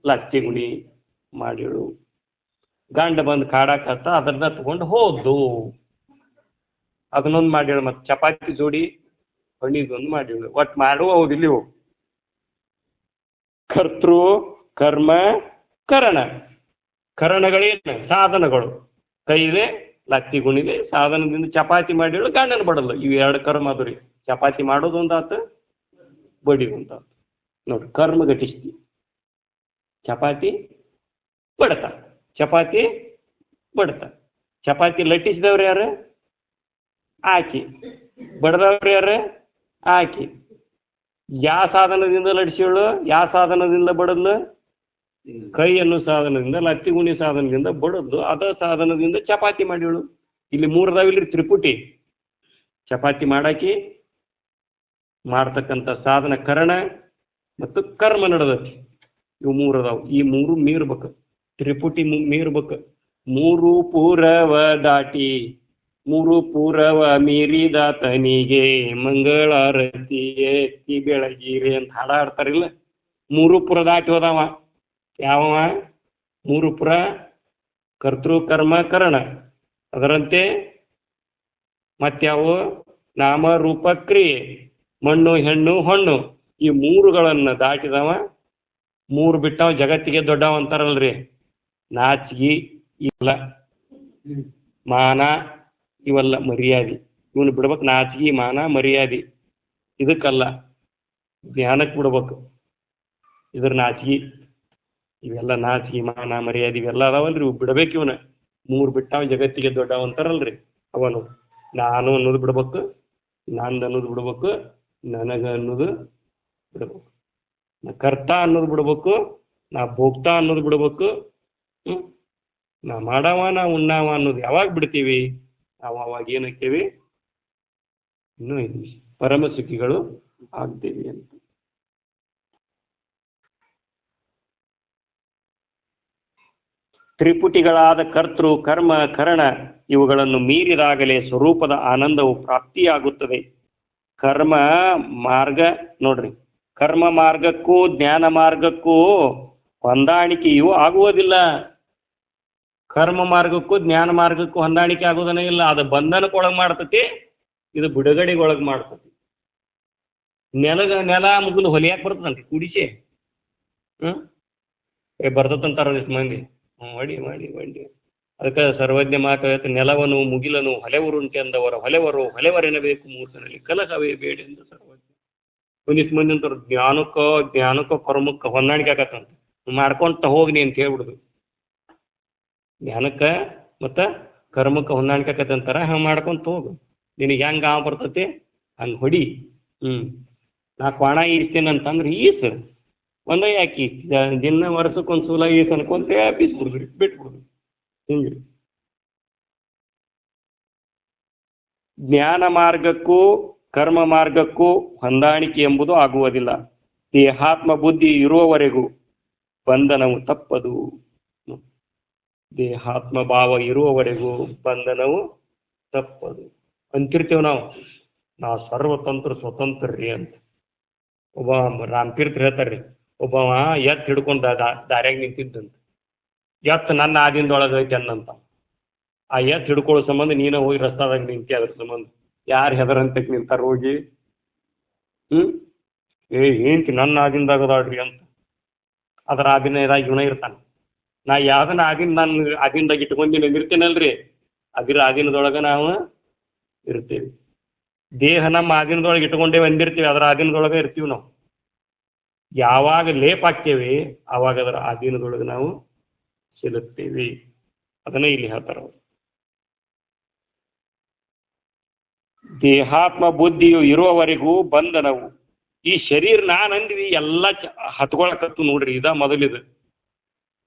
ಲಚ್ಚಿ ಗುಣಿ ಮಾಡಿವಳು. ಗಂಡ ಬಂದು ಕಾಡಾಕತ್ತ, ಅದನ್ನ ತಗೊಂಡು ಹೋದ್ದು. ಅದನ್ನೊಂದು ಮಾಡಿವಳು. ಮತ್ತು ಚಪಾತಿ ಜೋಡಿ ಹಣ್ಣಿದೊಂದು ಮಾಡಿವಳು. ಒಟ್ಟು ಮಾಡುವ ಹೌದಿಲ್ಲ ಇವು ಕರ್ತೃ ಕರ್ಮ ಕರಣ. ಕರಣಗಳೇನು? ಸಾಧನಗಳು. ಕೈಲೇ ಲತ್ತಿ ಗುಣಿಲೆ ಸಾಧನದಿಂದ ಚಪಾತಿ ಮಾಡಿವಳು, ಗಂಡನ ಬಡಲ್ಲ. ಇವು ಎರಡು ಕರ್ಮ ಅದು ರೀ. ಚಪಾತಿ ಮಾಡೋದು ಒಂದಾತು, ಬಡಿದು ಒಂದಾತು. ನೋಡಿ, ಕರ್ಮ ಘಟಿಸ್ತಿ. ಚಪಾತಿ ಬಡತ, ಚಪಾತಿ ಬಡತ. ಚಪಾತಿ ಲಟ್ಟಿಸಿದವ್ರು ಯಾರು? ಆಕಿ. ಬಡದವ್ರು ಯಾರು? ಆಕಿ. ಯಾವ ಸಾಧನದಿಂದ ಲಟ್ಟಿಸಿವಳು? ಯಾವ ಸಾಧನದಿಂದ ಬಡದ್ಲು? ಕೈ ಅನ್ನೋ ಸಾಧನದಿಂದ, ಲತ್ತಿ ಗುಣಿ ಸಾಧನದಿಂದ ಬಡದ್ಲು. ಅದ ಸಾಧನದಿಂದ ಚಪಾತಿ ಮಾಡಿವಳು. ಇಲ್ಲಿ ಮೂರದಾವಿಲ್ರಿ ತ್ರಿಪುಟಿ. ಚಪಾತಿ ಮಾಡಾಕಿ, ಮಾಡ್ತಕ್ಕಂಥ ಸಾಧನ ಕರಣ ಮತ್ತು ಕರ್ಮ ನಡೆದತಿ. ಇವು ಮೂರು ಅದಾವು. ಈ ಮೂರು ಮೀರ್ಬೇಕು. ತ್ರಿಪುಟಿ ಮೀರ್ಬೇಕು. ಮೂರು ಪೂರವ ದಾಟಿ, ಮೂರು ಪೂರವ ಮೀರಿದ ತನಿಗೆ ಮಂಗಳಾರತಿ ಎತ್ತಿ ಬೆಳಗಿರಿ ಅಂತ ಹಾಡ ಹಾಡ್ತಾರಿಲ್ಲ. ಮೂರು ಪುರ ದಾಟಿ ಹೋದವ ಯಾವವ? ಮೂರು ಪುರ ಕರ್ತೃ ಕರ್ಮ ಕರಣ. ಅದರಂತೆ ಮತ್ಯಾವು? ನಾಮ ರೂಪ ಕ್ರಿಯೆ, ಮಣ್ಣು ಹೆಣ್ಣು ಹೊಣ್ಣು. ಈ ಮೂರುಗಳನ್ನು ದಾಟಿದವ. ಮೂರು ಬಿಟ್ಟವ ಜಗತ್ತಿಗೆ ದೊಡ್ಡವ ಅಂತಾರಲ್ರಿ. ನಾಚಿಗೆ ಇಲ್ಲ, ಮಾನ ಇವೆಲ್ಲ ಮರ್ಯಾದೆ. ಇವನು ಬಿಡ್ಬೇಕು. ನಾಚಿಗೆ ಮಾನ ಮರ್ಯಾದೆ ಇದಕ್ಕಲ್ಲ, ಜ್ಞಾನಕ್ಕೆ ಬಿಡ್ಬೇಕು. ಇದ್ರ ನಾಚಿಗೆ ಇವೆಲ್ಲ ನಾಚಿಗೆ ಮಾನ ಮರ್ಯಾದೆ ಇವೆಲ್ಲ ಅದಾವಲ್ರಿ, ಇವು ಬಿಡ್ಬೇಕು. ಇವನ ಮೂರು ಬಿಟ್ಟವ ಜಗತ್ತಿಗೆ ದೊಡ್ಡವ ಅಂತಾರಲ್ರಿ. ಅವನು ನಾನು ಅನ್ನೋದು ಬಿಡ್ಬೇಕು, ನಂದು ಅನ್ನೋದು ಬಿಡ್ಬೇಕು, ನನಗ ಅನ್ನೋದು ಬಿಡ್ಬೇಕು, ನಾ ಕರ್ತ ಅನ್ನೋದು ಬಿಡ್ಬೇಕು, ನಾ ಭೋಗ್ತಾ ಅನ್ನೋದು ಬಿಡ್ಬೇಕು. ನಾ ಮಾಡವ ನಾ ಉಣ್ಣಾವ ಅನ್ನೋದು ಯಾವಾಗ ಬಿಡ್ತೀವಿ? ನಾವು ಅವಾಗ ಏನಾಗ್ತೇವಿ? ಇನ್ನೂ ಪರಮ ಸುಖಿಗಳು ಆಗ್ತೇವಿ ಅಂತ. ತ್ರಿಪುಟಿಗಳಾದ ಕರ್ತೃ ಕರ್ಮ ಕರಣ ಇವುಗಳನ್ನು ಮೀರಿದಾಗಲೇ ಸ್ವರೂಪದ ಆನಂದವು ಪ್ರಾಪ್ತಿಯಾಗುತ್ತದೆ. ಕರ್ಮ ಮಾರ್ಗ ನೋಡ್ರಿ, ಕರ್ಮ ಮಾರ್ಗಕ್ಕೂ ಜ್ಞಾನ ಮಾರ್ಗಕ್ಕೂ ಹೊಂದಾಣಿಕೆಯೂ ಆಗುವುದಿಲ್ಲ. ಕರ್ಮ ಮಾರ್ಗಕ್ಕೂ ಜ್ಞಾನ ಮಾರ್ಗಕ್ಕೂ ಹೊಂದಾಣಿಕೆ ಆಗೋದನ್ನೇ ಇಲ್ಲ. ಅದು ಬಂಧನಕ್ಕೊಳಗೆ ಮಾಡ್ತತಿ, ಇದು ಬಿಡುಗಡೆಗೊಳಗೆ ಮಾಡ್ತತಿ. ನೆಲ ಮುಗಿದು ಹೊಲಿಯಾಕೆ ಬರ್ತದಂತೆ ಕುಡಿಸಿ, ಬರ್ತದಂತಾರ ಮಂದಿ. ಮಾಡಿ ಮಾಡಿ ಮಾಡಿ ಅದಕ್ಕೆ ಸರ್ವಜ್ಞ ಮಾತು ಹೇಳ್ತ, ನೆಲವನು ಮುಗಿಲನು ಹೊಲೆವರುಂಟೆ ಅಂದವರ ಹೊಲೆವರು ಹೊಲೆವರೆನಬೇಕು ಮೂರ್ತನಲ್ಲಿ ಕಲಹವೇ ಬೇಡ ಎಂದು ಸರ್ವಜ್ಞ. ಒಂದಿಷ್ಟು ಮಂದಿ ಅಂತಾರೆ ಜ್ಞಾನಕ್ಕೋ ಕರ್ಮಕ್ಕೆ ಹೊಂದಾಣಿಕೆ ಆಗತ್ತಂತ, ಮಾಡ್ಕೊಂತ ಹೋಗ್ನಿ ಅಂತ ಹೇಳ್ಬಿಡುದು. ಜ್ಞಾನಕ್ಕೆ ಮತ್ತು ಕರ್ಮಕ್ಕೆ ಹೊಂದಾಣಿಕೆ ಆಕತ್ತೆ ಅಂತಾರೆ, ಹಂಗೆ ಮಾಡ್ಕೊಂತ ಹೋಗು. ನಿನಗೆ ಹೆಂಗೆ ಬರ್ತತಿ ಹಂಗೆ ಹೊಡಿ. ನಾ ಕ್ವಾಣ ಈಸ್ತೀನಿ ಅಂತಂದ್ರೆ ಈಸು, ಒಂದೇ ಯಾಕೆ ದಿನ ವರ್ಷಕ್ಕೊಂದು ಸೂಲ ಈಸು ಅನ್ಕೊಂತ ಬೀಸ್ಬಿಡುದ್ರಿ, ಬಿಟ್ಬಿಡುದು. ಹಿಂಗೆ ಜ್ಞಾನ ಮಾರ್ಗಕ್ಕೂ ಕರ್ಮ ಮಾರ್ಗಕ್ಕೂ ಹೊಂದಾಣಿಕೆ ಎಂಬುದು ಆಗುವುದಿಲ್ಲ. ದೇಹಾತ್ಮ ಬುದ್ಧಿ ಇರುವವರೆಗೂ ಬಂಧನವು ತಪ್ಪದು. ದೇಹಾತ್ಮ ಭಾವ ಇರುವವರೆಗೂ ಬಂಧನವು ತಪ್ಪದು ಅಂತಿರ್ತೇವೆ ನಾವು ಸರ್ವತಂತ್ರ ಸ್ವತಂತ್ರ ರೀ ಅಂತ. ಒಬ್ಬ ರಾಮತೀರ್ಥ ಹೇಳ್ತಾರ್ರಿ, ಒಬ್ಬವ ಎತ್ತು ಹಿಡ್ಕೊಂಡು ದಾರ್ಯಾಗ ನಿಂತಿದ್ದಂತ. ಎತ್ತು ನನ್ನ ಆದಿಂದೊಳಗೆ ಐತೆ ಅನ್ನಂತ. ಆ ಎತ್ತು ಹಿಡ್ಕೊಳ್ಳೋ ಸಂಬಂಧ ನೀನು ಹೋಗಿ ರಸ್ತಾದಾಗ ನಿಂತಿ, ಅದ್ರ ಸಂಬಂಧ ಯಾರು ಹೆದರಂತಕ್ಕೆ ನಿಂತಾರ ಹೋಗಿ. ಏನ್ತಿ ನನ್ನ ಆದಿಂದಾಗದಾಡ್ರಿ ಅಂತ. ಅದರ ಆದಿನದಾಗ ಇವನ ಇರ್ತಾನೆ. ನಾ ಯಾವ್ದನ್ನ ನಾನು ಆದಿನದಾಗ ಇಟ್ಕೊಂಡು ಇರ್ತೀನಲ್ರಿ, ಅದ್ರ ಆದಿನದೊಳಗೆ ನಾವು ಇರ್ತೀವಿ. ದೇಹ ನಮ್ಮ ಆದಿನದೊಳಗೆ ಇಟ್ಕೊಂಡೇ ಬಂದಿರ್ತೀವಿ, ಅದರ ಆದಿನದೊಳಗೆ ಇರ್ತೀವಿ ನಾವು. ಯಾವಾಗ ಲೇಪ್ ಹಾಕ್ತೇವೆ ಆವಾಗ ಅದರ ಆಧೀನದೊಳಗೆ ನಾವು ಸಿಲುಕ್ತೇವೆ. ಅದನ್ನೇ ಇಲ್ಲಿ ಹೇಳ್ತಾರೆ ಅವರು. ದೇಹಾತ್ಮ ಬುದ್ಧಿಯು ಇರುವವರೆಗೂ ಬಂಧನವು. ಈ ಶರೀರ ನಾನಂದ್ವಿ ಎಲ್ಲ ಹತ್ಕೊಳಕತ್ತು ನೋಡ್ರಿ. ಮೊದಲಿದು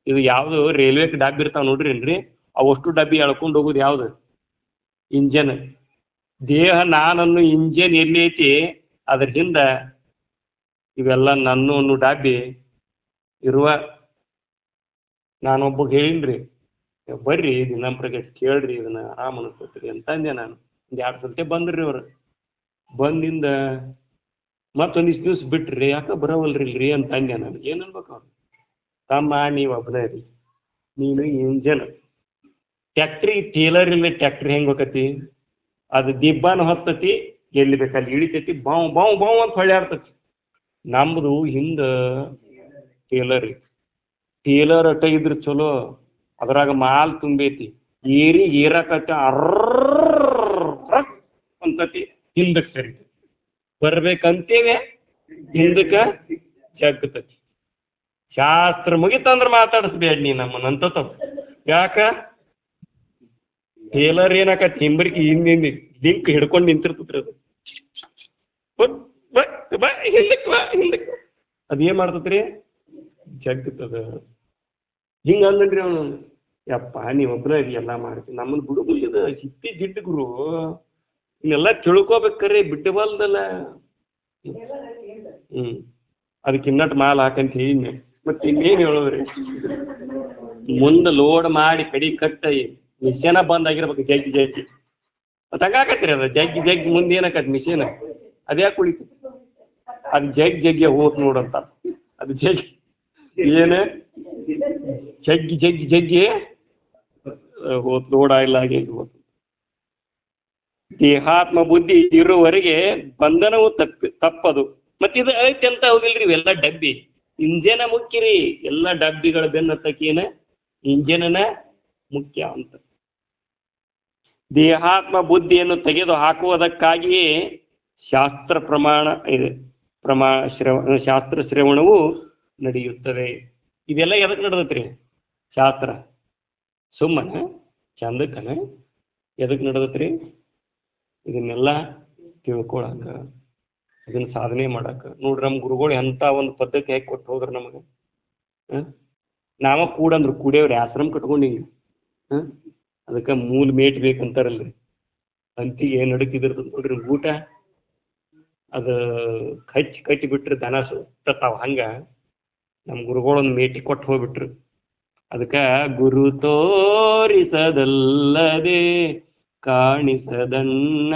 ಇದು ಯಾವುದು ರೈಲ್ವೆಗೆ ಡಬ್ಬಿ ಇರ್ತಾವೆ ನೋಡ್ರಿ ಏನ್ರಿ, ಅವಷ್ಟು ಡಬ್ಬಿ ಎಳ್ಕೊಂಡು ಹೋಗೋದು ಯಾವುದು? ಇಂಜನ್. ದೇಹ ನಾನನ್ನು ಇಂಜನ್ ಎಲ್ಲಿ ಐತಿ ಅದ್ರ ಹಿಂದ ಇವೆಲ್ಲ ನನ್ನ ಡಬ್ಬಿ ಇರುವ. ನಾನೊಬ್ಬ ಹೇಳಿನ್ರಿ, ಬರ್ರಿ ದಿನಂಪ್ರಗೆ ಕೇಳ್ರಿ, ಇದನ್ನ ಆರಾಮ್ ಅನಿಸ್ತೈತ್ರಿ ಅಂತಂದೆ. ನಾನು ಒಂದು 2 ಸತಿ ಬಂದ್ರಿ ಅವ್ರು. ಬಂದಿಂದ ಮತ್ತೊಂದಿಷ್ಟು ದಿವ್ಸ ಬಿಟ್ರಿ, ಯಾಕೆ ಬರೋವಲ್ರಿ ಅಂತ ಅಂದೆ. ನಾನು ಏನು ಅನ್ಬೇಕು ಅವ್ರು, ತಮ್ಮ ನೀವು ಒಬ್ಬನೇ ರೀ, ನೀನು ಇಂಜನ್. ಟ್ಯಾಕ್ಟ್ರಿ ಟೇಲರ್ ಇಲ್ಲ, ಟ್ಯಾಕ್ಟ್ರಿ ಹೆಂಗೆ ಹೋಗತಿ, ಅದು ದಿಬ್ಬಾನು ಹತ್ತತಿ, ಎಲ್ಲಿ ಬೇಕಲ್ಲಿ ಇಳಿತೈತಿ, ಬಾವು ಬಾವು ಬಾವು ಅಂತ ಹೊಳ್ಯಾಡ್ತತಿ. ನಮ್ಮದು ಹಿಂದೆ ಟೇಲರ್ ರೀ. ಟೇಲರ್ ಅಟ್ಟ ಇದ್ರೆ ಚಲೋ, ಅದ್ರಾಗ ಮಾಲ್ ತುಂಬೈತಿ, ಏರಕತ್ತ ಅಂತತಿ, ಹಿಂದಕ್ಕೆ ಸರಿ ಬರ್ಬೇಕಂತೇವೆ, ಹಿಂದಕ್ಕೆ ಜಗ್ತತಿ. ಶಾಸ್ತ್ರ ಮುಗಿತಂದ್ರೆ ಮಾತಾಡಿಸ್ಬೇಡ ನೀ ನಮ್ಮನ್ನಂತ. ಯಾಕ ಟೇಲರ್ ಏನಾಕತಿ ಹಿಂಬರಿಕೆ ಹಿಂದಿಂದ ಲಿಂಕ್ ಹಿಡ್ಕೊಂಡು ನಿಂತಿರ್ತತ್ರಿ. ಅದು ಹಿಂದಕ್ಕೆ ಅದೇನು ಮಾಡ್ತತ್ರಿ, ಜಗ್ತದ. ಹಿಂಗೆ ಅಂದನ್ರಿ ಅವನು. ಯಪ್ಪ ನೀವು ಒಬ್ಬರೇ ಎಲ್ಲ ಮಾಡ್ತೀವಿ, ನಮ್ಮನ್ನು ಬಿಡುಗುಲಿದ ಹಿತ್ತಿ ಜಿಡ್ಡು ಗುರು, ಇನ್ನೆಲ್ಲ ತಿಳ್ಕೊಬೇಕ್ರಿ, ಬಿಟ್ಟಬಲ್ದಲ್ಲ. ಅದಕ್ಕೆ ಇನ್ನಟ್ಟು ಮಾಲ್ ಹಾಕಂತ ಹೇಳಿ ಮತ್ತೆ ಇನ್ನೇನು ಹೇಳೋದ್ರಿ. ಮುಂದೆ ಲೋಡ್ ಮಾಡಿ ಕಡಿ ಕಟ್ಟ ಮಿಷನ ಬಂದ್ ಆಗಿರ್ಬೇಕು, ಜಗ್ಗಿ ಜಗ್ಗಿ ಮತ್ತೆ ಹಂಗಾಕತ್ರಿ. ಅದು ಜಗ್ಗಿ ಜಗ್ಗಿ ಮುಂದೆ ಏನಾಕತಿ ಮಿಷನ್, ಅದ್ಯಾಕೆ ಉಳಿತು? ಅದು ಜಗ್ಗಿ ಹೋತ್ ನೋಡಂತ. ಅದು ಜಗ್ಗಿ ಏನು ಜಗ್ಗಿ ಹೋತ್, ಲೋಡ್ ಇಲ್ಲ ಹಾಗೆ ಹೋತು. ದೇಹಾತ್ಮ ಬುದ್ಧಿ ಇರುವವರೆಗೆ ಬಂಧನವು ತಪ್ಪದು. ಮತ್ತೆ ಇದು ಐತಿ ಅಂತ ಹೌದಿಲ್ರಿ, ಇವೆಲ್ಲ ಡಬ್ಬಿ ಇಂಜನ ಮುಖ್ಯ ರೀ. ಎಲ್ಲ ಡಬ್ಬಿಗಳ ಬೆನ್ನತ್ತಕೇನ ಇಂಜನನ ಮುಖ್ಯ ಅಂತ. ದೇಹಾತ್ಮ ಬುದ್ಧಿಯನ್ನು ತೆಗೆದು ಹಾಕುವುದಕ್ಕಾಗಿಯೇ ಶಾಸ್ತ್ರ ಶಾಸ್ತ್ರ ಶ್ರವಣವು ನಡೆಯುತ್ತದೆ. ಇದೆಲ್ಲ ಎದಕ್ಕೆ ನಡೆದತ್ರಿ? ಶಾಸ್ತ್ರ ಸುಮ್ಮನೆ ಚಂದಕ್ಕನ ಎದಕ್ಕೆ ನಡೆದತ್ರಿ? ಇದನ್ನೆಲ್ಲ ತಿಳ್ಕೊಳಕ, ಇದನ್ನ ಸಾಧನೆ ಮಾಡಕ್ಕೆ. ನೋಡ್ರಿ ನಮ್ಮ ಗುರುಗಳು ಎಂಥ ಒಂದು ಪದ್ಧತಿ ಹಾಕಿ ಕೊಟ್ಟು ಹೋದ್ರೆ ನಮಗೆ. ನಾವ ಕೂಡಂದ್ರು ಕೂಡೇವ್ರಿ, ಆಶ್ರಮ ಕಟ್ಕೊಂಡು ಹಿಂಗೆ. ಅದಕ್ಕೆ ಮೂಲ ಮೇಟ್ ಬೇಕಂತಾರಲ್ರಿ, ಅಂತಿಗೆ ನಡಕಿದಿರ್ತದೆ ನೋಡ್ರಿ ಊಟ. ಅದು ಕಟ್ಟಿ ಬಿಟ್ರೆ ದನ ಸುತ್ತಾವ. ಹಂಗೆ ನಮ್ಮ ಗುರುಗಳೊಂದು ಮೇಟಿ ಕೊಟ್ಟು ಹೋಗ್ಬಿಟ್ರು. ಅದಕ್ಕೆ ಗುರು ತೋರಿಸದಲ್ಲದೆ ಕಾಣಿಸದನ್ನ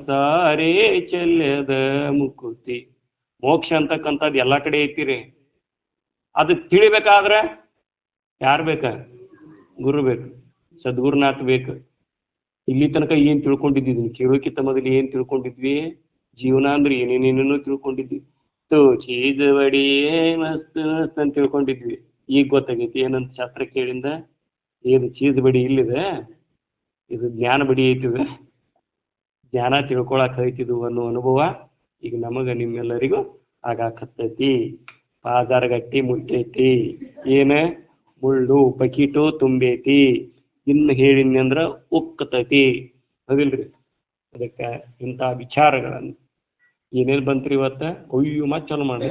ಸಾರೇ ಚೆಲ್ಲದ ಮುಕುತಿ. ಮೋಕ್ಷ ಅಂತಕ್ಕಂಥದ್ದು ಎಲ್ಲ ಕಡೆ ಐತಿರಿ. ಅದು ತಿಳಿಬೇಕಾದ್ರೆ ಯಾರು ಬೇಕಾ? ಗುರು ಬೇಕು, ಸದ್ಗುರುನಾಥ್ ಬೇಕು. ಇಲ್ಲಿ ತನಕ ಏನು ತಿಳ್ಕೊಂಡಿದ್ವಿ? ಕೇಳೋಕ್ಕಿಂತ ಮೊದಲು ಏನು ತಿಳ್ಕೊಂಡಿದ್ವಿ? ಜೀವನ ಅಂದ್ರೆ ಏನೇನೇನೇನೋ ತಿಳ್ಕೊಂಡಿದ್ವಿ. ಚೀಸ್ ಬಡಿಯೇ ಮಸ್ತ್ ಮಸ್ತ್ ಅಂತ ತಿಳ್ಕೊಂಡಿದ್ವಿ. ಈಗ ಗೊತ್ತಾಗೈತಿ ಏನಂತ ಶಾಸ್ತ್ರ ಕೇಳಿಂದ, ಏನು ಚೀಸ್ ಬಡಿ ಇಲ್ಲಿದೆ, ಇದು ಜ್ಞಾನ ಬಡಿ ಐತಿದೆ. ಜ್ಞಾನ ತಿಳ್ಕೊಳಕ್ಕೆ ಐತಿದು ಅನ್ನೋ ಅನುಭವ ಈಗ ನಮಗೆ ನಿಮ್ಮೆಲ್ಲರಿಗೂ ಆಗಾಕತ್ತೈತಿ. ಪಾದಾರಗಟ್ಟಿ ಮುಟ್ಟೈತಿ, ಏನು ಮುಳ್ಳು ಬಕೀಟು ತುಂಬೈತಿ, ಇನ್ನು ಹೇಳಿನಿ ಅಂದ್ರೆ ಉಕ್ಕತೈತಿ. ಹೌದಿಲ್ರಿ? ಅದಕ್ಕೆ ಇಂಥ ವಿಚಾರಗಳನ್ನು ಏನೇನು ಬಂತ್ರಿ ಇವತ್ತು? ಅಯ್ಯೋ ಮತ್ತೆ ಚಾಲು ಮಾಡಿ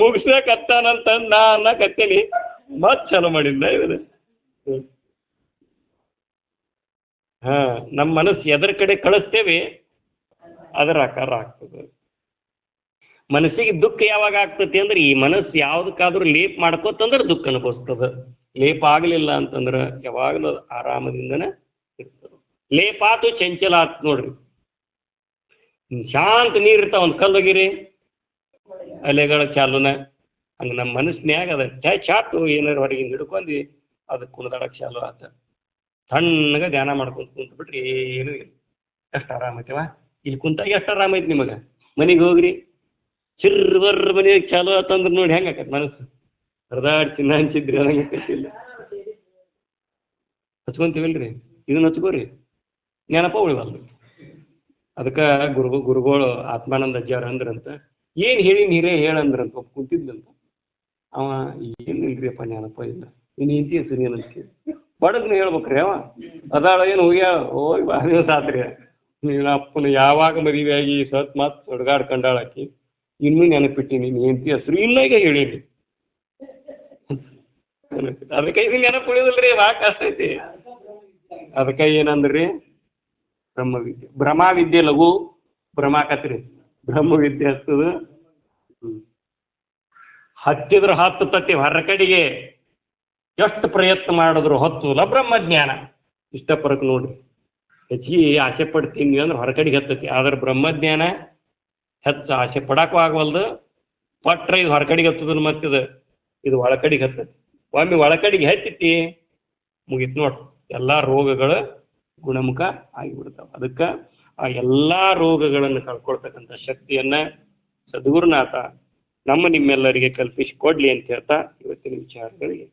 ಮುಗಿಸಕತ್ತಾನಂತ ನಾ ಅನ್ನಕತ್ತೇನಿ, ಮತ್ತೆ ಚಾಲು ಮಾಡಿದ್ದ ಇವರು. ಹಾಂ, ನಮ್ಮ ಮನಸ್ಸು ಎದರ ಕಡೆ ಕಳಿಸ್ತೇವೆ ಅದರ ಆಕಾರ ಆಗ್ತದೆ. ಮನಸ್ಸಿಗೆ ದುಃಖ ಯಾವಾಗ ಆಗ್ತತಿ ಅಂದ್ರೆ, ಈ ಮನಸ್ಸು ಯಾವುದಕ್ಕಾದ್ರೂ ಲೇಪ್ ಮಾಡ್ಕೋತಂದ್ರೆ ದುಃಖ ಅನುಭವಿಸ್ತದೆ. ಲೇಪ ಆಗಲಿಲ್ಲ ಅಂತಂದ್ರೆ ಯಾವಾಗಲೂ ಆರಾಮದಿಂದನೇ ಇರ್ತದೆ. ಲೇಪ ಆತು ಚಂಚಲ ಆತು ನೋಡ್ರಿ. ಶಾಂತ ನೀರು ಇರ್ತಾವ, ಒಂದು ಕಲ್ಲೋಗಿರಿ ಅಲೆಗಳ ಚಾಲುನ ಹಂಗೆ ನಮ್ಮ ಮನಸ್ಸಿನ್ಯಾಗ ಅದ ಚಾತು ಏನಾರು ಹೊರಗಿಂದ ಹಿಡ್ಕೊಂಡು ಅದು ಕುಣಿದಾಡಕ್ಕೆ ಚಾಲು ಆತ. ತಣ್ಣಗೆ ಧ್ಯಾನ ಮಾಡ್ಕೊಂಡು ಕುಂತ್ಬಿಟ್ರಿ ಏನೂ ಇಲ್ಲ. ಎಷ್ಟು ಆರಾಮೈತಿವ ಇಲ್ಲಿ ಕುಂತಾಗ, ಎಷ್ಟು ಆರಾಮೈತಿ ನಿಮಗೆ. ಮನೆಗೆ ಹೋಗ್ರಿ, ಚಿರ್ವರ್ ಮನೆಯಾಗ ಚಾಲು ಆತಂದ್ರೆ ನೋಡಿ ಹೆಂಗೆ ಆಕೈತೆ ಮನಸ್ಸು. ಹರಿದಾಡಿ ಚಿನ್ನ ಹಂಚಿದ್ರಿ ಅದಂಗೆ ಆಕೈತಿಲ್ಲ. ಹಚ್ಕೊಂತೀವಲ್ರಿ, ಇದನ್ನ ಹಚ್ಕೋರಿ, ನೆನಪ ಉಳಿವಲ್ರಿ. ಅದಕ್ಕೆ ಗುರುಗಳು ಆತ್ಮಾನಂದ ಅಜ್ಜಾರ ಅಂದ್ರಂತ, ಏನು ಹೇಳಿ ನೀರೇ ಹೇಳಂದ್ರಂತ. ಒಬ್ಬ ಕುಂತಿದ್ದಂತ ಅವ, ಏನು ಇಲ್ರಿಯಪ್ಪ ನೆನಪ ಇಲ್ಲ, ನೀನು ಇಂತಿ ಹೆಸರು ಏನಂತ ಬಡಗ್ನ ಹೇಳ್ಬೇಕ್ರಿ. ಅವ ಅದಾಳ ಏನು ಹೋಗ್ಯಾಳ, ಹೋಗಿ ಭಾಳ ದಿವಸ ಆತ್ರಿ. ನೀನು ಅಪ್ಪನ ಯಾವಾಗ ಮದುವೆ ಆಗಿ ಸತ್ ಮಾತು ಹೊಡ್ಗಾಡ್ಕೊಂಡಾಳಾಕಿ, ಇನ್ನೂ ನೆನಪಿಟ್ಟಿನಿ, ನೀನು ಎಂತಿ ಹೆಸರು ಇಲ್ಲ ಈಗ ಹೇಳೀನಿ. ಅದಕ್ಕೆ ಇದು ನೆನಪು ಉಳಿದಿಲ್ರಿ, ಭಾಳ ಕಷ್ಟ ಐತಿ. ಅದಕ್ಕೆ ಏನಂದ್ರಿ, ಬ್ರಹ್ಮವಿದ್ಯೆ. ಭ್ರಮಾವಿದ್ಯೆ ಲಘು ಭ್ರಮಾಕತ್ರಿ, ಬ್ರಹ್ಮವಿದ್ಯೆ ಹತ್ತದ ಹತ್ತಿದ್ರೆ ಹತ್ತುತ್ತತಿ ಹೊರಕಡೆಗೆ. ಎಷ್ಟು ಪ್ರಯತ್ನ ಮಾಡಿದ್ರು ಹತ್ತುಲ್ಲ ಬ್ರಹ್ಮಜ್ಞಾನ. ಇಷ್ಟ ಪರಕ್ ನೋಡ್ರಿ, ಹೆಚ್ಚಿಗೆ ಆಸೆ ಪಡ್ತೀನಿ ಅಂದ್ರೆ ಹೊರಕಡೆಗೆ ಹತ್ತತಿ. ಆದ್ರೆ ಬ್ರಹ್ಮಜ್ಞಾನ ಹೆಚ್ಚು ಆಸೆ ಪಡಕ್ಕೂ ಆಗವಲ್ದು, ಪಟ್ರ ಇದು ಹೊರಕಡೆಗೆ ಹತ್ತದನ್ನು ಮತ್ತಿದು ಇದು ಒಳಕಡೆಗೆ ಹತ್ತತಿ. ಒಮ್ಮೆ ಒಳಕಡೆಗೆ ಹತ್ತಿತಿ ಮುಗೀತು ನೋಡ್ರಿ, ಎಲ್ಲ ರೋಗಗಳು ಗುಣಮುಖ ಆಗಿಬಿಡ್ತಾವೆ. ಅದಕ್ಕೆ ಆ ಎಲ್ಲ ರೋಗಗಳನ್ನು ಕಳ್ಕೊಳ್ತಕ್ಕಂಥ ಶಕ್ತಿಯನ್ನು ಸದ್ಗುರುನಾಥ ನಿಮ್ಮೆಲ್ಲರಿಗೆ ಕಲ್ಪಿಸಿಕೊಡ್ಲಿ ಅಂತ ಹೇಳ್ತಾ ಇವತ್ತಿನ ವಿಚಾರಗಳಿಗೆ